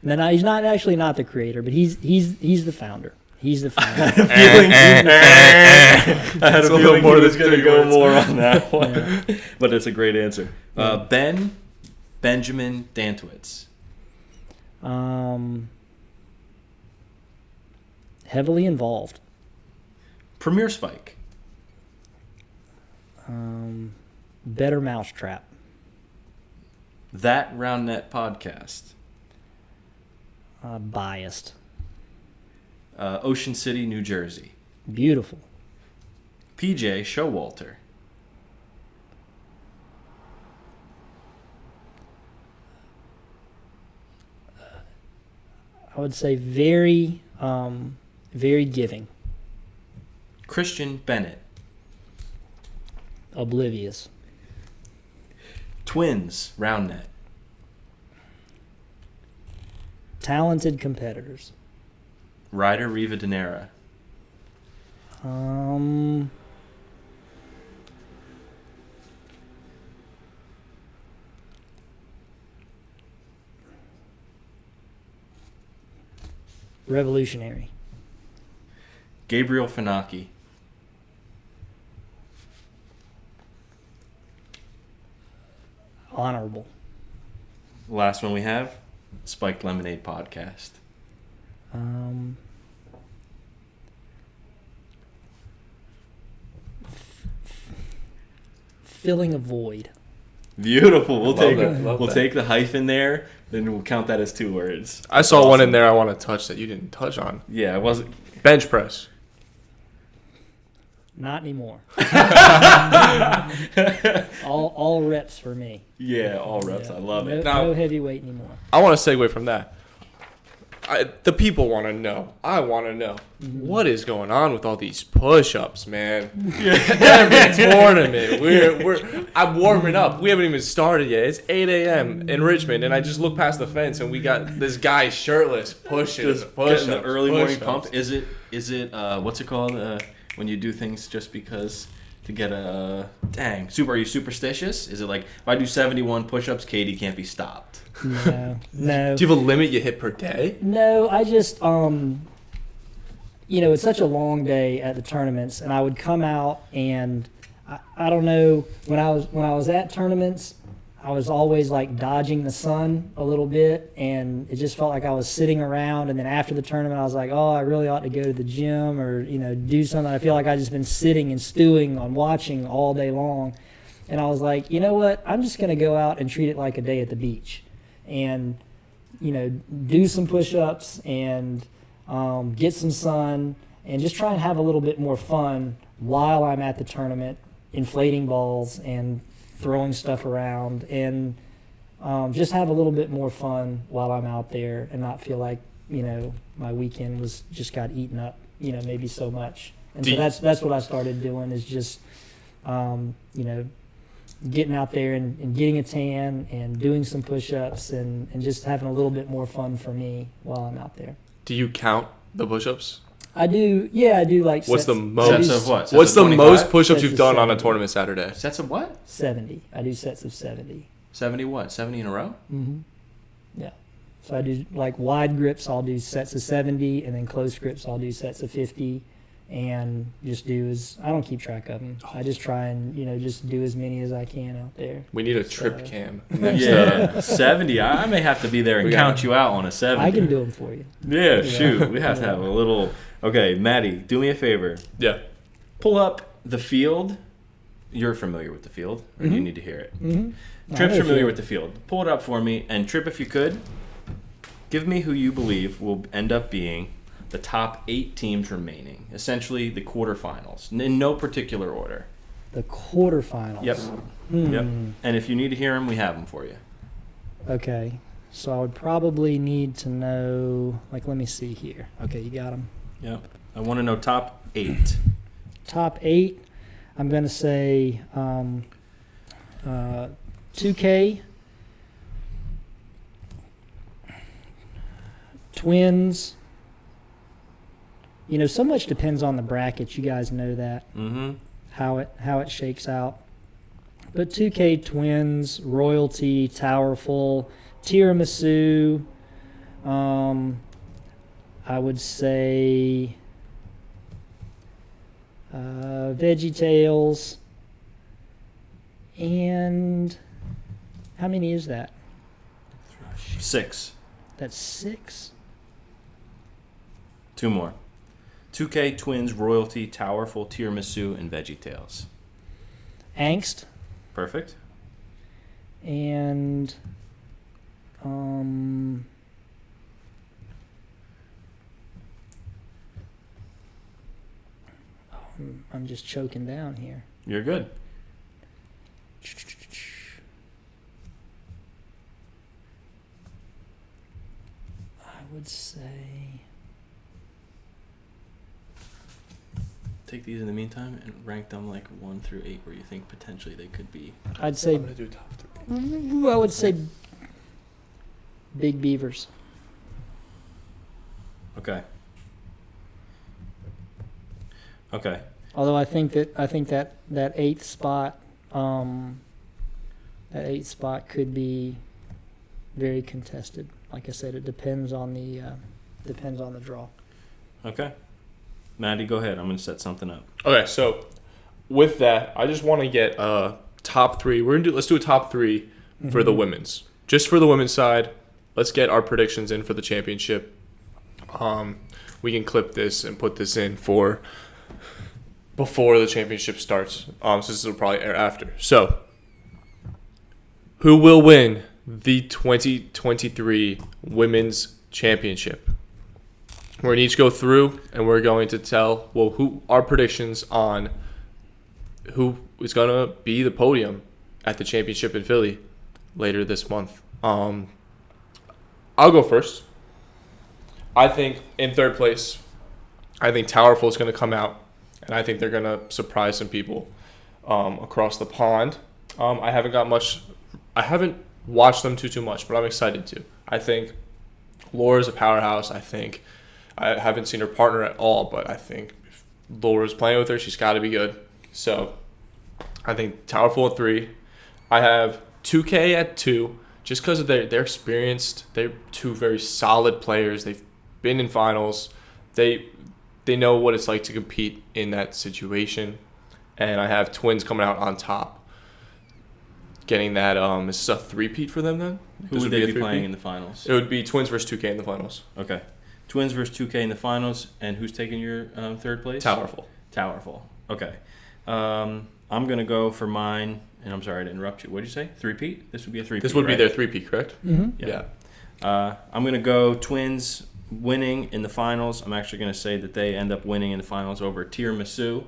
No, he's not actually not the creator, but he's the founder. He's the founder. I had a feeling he was going to go more on that one, yeah. But it's a great answer. Benjamin Dantwitz. Heavily involved. Premier Spike. Better Mousetrap. That Round Net Podcast. Biased. Ocean City, New Jersey. Beautiful. PJ Showalter. I would say very, very giving. Christian Bennett. Oblivious. Twins, Round Net. Talented competitors. Ryder Rivadeneira. Revolutionary. Gabriel Finocchi. Honorable. Last one we have, Spiked Lemonade Podcast. Filling a void. Beautiful. We'll Love take the hyphen there, then we'll count that as 2 words. I saw one in there I want to touch that you didn't touch on. Yeah, it wasn't. Bench press. Not anymore. all reps for me. Yeah, all reps. Yeah. I love it. No heavyweight anymore. I want to segue from that. The people want to know. I want to know. What is going on with all these push-ups, man? Every tournament, I'm warming up. We haven't even started yet. It's 8 a.m. in Richmond, and I just look past the fence, and we got this guy shirtless pushing push-ups. The early morning pump. Is it what's it called when you do things just because to get a dang? Are you superstitious? Is it like if I do 71 push-ups, Katie can't be stopped? No. Do you have a limit you hit per day? No, I just it's such a long day at the tournaments, and I would come out and I don't know, when I was at tournaments, I was always like dodging the sun a little bit, and it just felt like I was sitting around, and then after the tournament I was like, oh, I really ought to go to the gym or do something. I feel like I just been sitting and stewing on watching all day long, and I was like, you know what, I'm just going to go out and treat it like a day at the beach and do some push-ups and get some sun and just try and have a little bit more fun while I'm at the tournament, inflating balls and throwing stuff around, and just have a little bit more fun while I'm out there and not feel like my weekend just got eaten up maybe so much. And so that's what I started doing, is just getting out there and getting a tan and doing some push-ups and just having a little bit more fun for me while I'm out there. Do you count the push-ups? I do. Yeah, I do. Like what's sets, the most? Sets of what? What's the 25? most push-ups Sets you've of done on a 70. tournament Saturday? Sets of what? 70. I do sets of 70. 70 what? 70 in a row? Mm-hmm. Yeah. So I do like wide grips. I'll do sets of 70, and then close grips. I'll do sets of 50, and just I don't keep track of them. I just try and just do as many as I can out there. We need a Tripp cam. Yeah, 70. I may have to be there and count you out on a 70. I can do them for you. Yeah, shoot. We have to have a little. Okay, Maddie, do me a favor. Yeah. Pull up the field. You're familiar with the field, or you need to hear it? Mm-hmm. Tripp's familiar with the field. Pull it up for me, and Tripp, if you could, give me who you believe will end up being the top 8 teams remaining. Essentially, the quarterfinals, in no particular order. The quarterfinals. Yep. Yep. And if you need to hear them, we have them for you. Okay. So I would probably need to know, like, let me see here. Okay, you got them. Yep. I want to know top 8. Top 8, I'm going to say 2K, Twins. So much depends on the bracket. You guys know that. Mm-hmm. How it shakes out. But 2K Twins, Royalty, Towerful, Tiramisu, I would say VeggieTales, and how many is that? 6. That's 6. 2 more. 2K Twins, Royalty, Towerful, Tiramisu, and VeggieTales. Angst, Perfect. and I'm just choking down here. You're good. I would say Take these in the meantime and rank them like 1 through 8 where you think potentially they could be. I'd say I'm gonna do top 3. I would say Big Beavers. Okay. Okay. Although I think that 8th spot, that 8th spot could be very contested. Like I said, it depends on the draw. Okay. Maddie, go ahead. I'm going to set something up. Okay, so with that, I just want to get top 3. Let's do a top 3 for the women's. Just for the women's side, let's get our predictions in for the championship. We can clip this and put this in for before the championship starts. So this will probably air after. So, who will win the 2023 Women's Championship? We're going to each go through, and we're going to tell who our predictions on who is going to be the podium at the championship in Philly later this month. I'll go first. I think in third place, I think Towerful is going to come out, and I think they're going to surprise some people across the pond. I haven't watched them too much, but I'm excited to. I think Laura's a powerhouse. I haven't seen her partner at all, but I think if Laura's playing with her, she's got to be good. So I think Towerful at 3. I have 2K at 2, just because of they're experienced. They're 2 very solid players. They've been in finals. They know what it's like to compete in that situation. And I have Twins coming out on top. Getting that, is this a 3-peat for them then? Who would they be playing in the finals? It would be Twins versus 2K in the finals. Okay. Twins versus 2K in the finals. And who's taking your third place? Towerful. Okay. I'm going to go for mine. And I'm sorry to interrupt you. What did you say? 3-peat? This would be a 3-peat, This would be right? their 3-peat, correct? Mm-hmm. Yeah. I'm going to go Twins winning in the finals. I'm actually going to say that they end up winning in the finals over Tiramisu.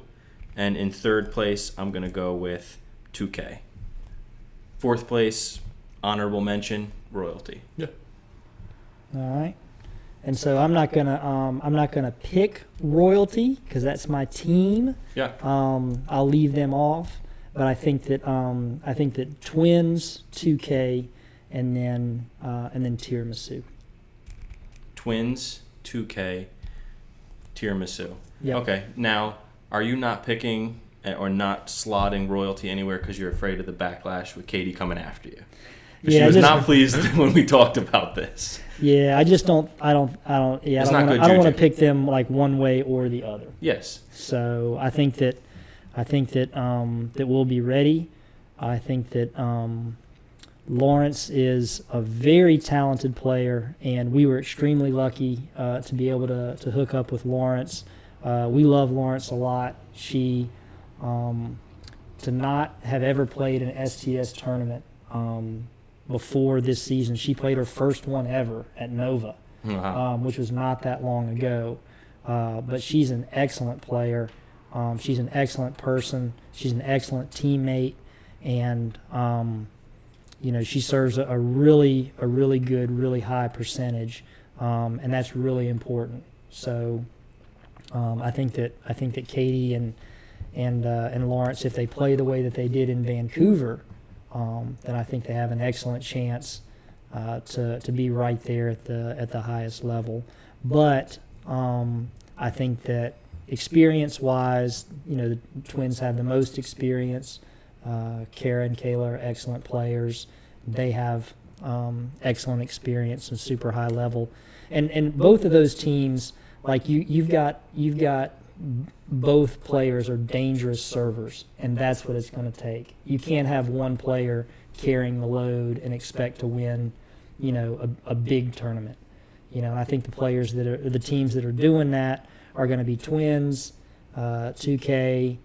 And in third place, I'm going to go with 2K. Fourth place, honorable mention, Royalty. Yeah. All right. And so I'm not gonna pick Royalty because that's my team. Yeah. I'll leave them off, but I think that Twins, 2K, and then Tiramisu. Twins, 2K, Tiramisu. Yep. Okay. Now, are you not picking or not slotting Royalty anywhere because you're afraid of the backlash with Katie coming after you? Yeah, she was not pleased when we talked about this. Yeah, I don't want to pick them like one way or the other. Yes. So I think that we'll be ready. I think that Lawrence is a very talented player, and we were extremely lucky to be able to hook up with Lawrence. We love Lawrence a lot. She to not have ever played an STS tournament before this season. She played her first one ever at Nova, which was not that long ago. But she's an excellent player. She's an excellent person. She's an excellent teammate, and she serves a really good, really high percentage, and that's really important. So I think that Katie and Lawrence, if they play the way that they did in Vancouver, then I think they have an excellent chance to be right there at the highest level. But I think that experience-wise, the Twins have the most experience. Kara and Kayla are excellent players. They have excellent experience and super high level. And both of those teams, like you've got both players are dangerous servers, and that's what it's going to take. You can't have one player carrying the load and expect to win, a big tournament. And I think the teams that are doing that are going to be Twins, 2K,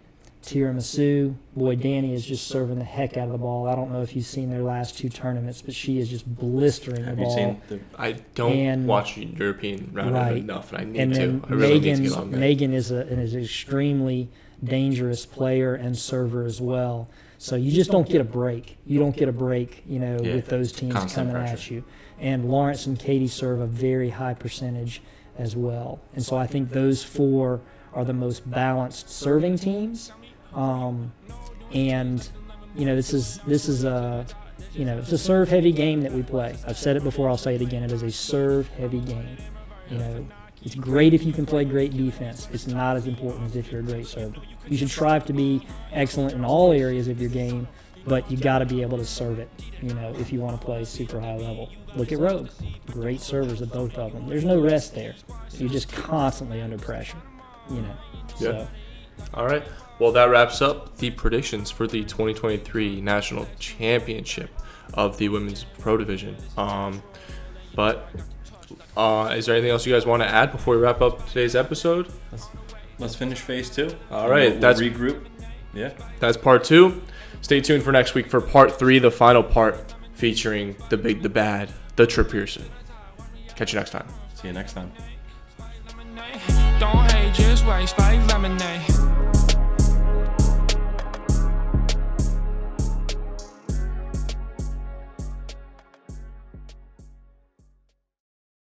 Tiramisu. Boy, Danny is just serving the heck out of the ball. I don't know if you've seen their last 2 tournaments, but she is just blistering the ball. Have you seen I don't watch European round enough, and I need to. I really need to get on that. Megan is an extremely dangerous player and server as well. So you just don't get a break. You don't get a break, with those teams coming at you. And Lawrence and Katie serve a very high percentage as well. And so I think those 4 are the most balanced serving teams. This is a it's a serve heavy game that we play. I've said it before, I'll say it again. It is a serve heavy game. It's great if you can play great defense. It's not as important as if you're a great server. You should strive to be excellent in all areas of your game, but you got to be able to serve it, if you want to play super high level. Look at Rogue. Great servers at both of them. There's no rest there. You're just constantly under pressure, So. All right. Well, that wraps up the predictions for the 2023 National Championship of the Women's Pro Division. But is there anything else you guys want to add before we wrap up today's episode? Let's finish phase 2. All right. We'll regroup. Yeah. That's part 2. Stay tuned for next week for part 3, the final part, featuring the big, the bad, the Tripp Pierson. Catch you next time. See you next time. Don't hate, just wait, spike lemonade.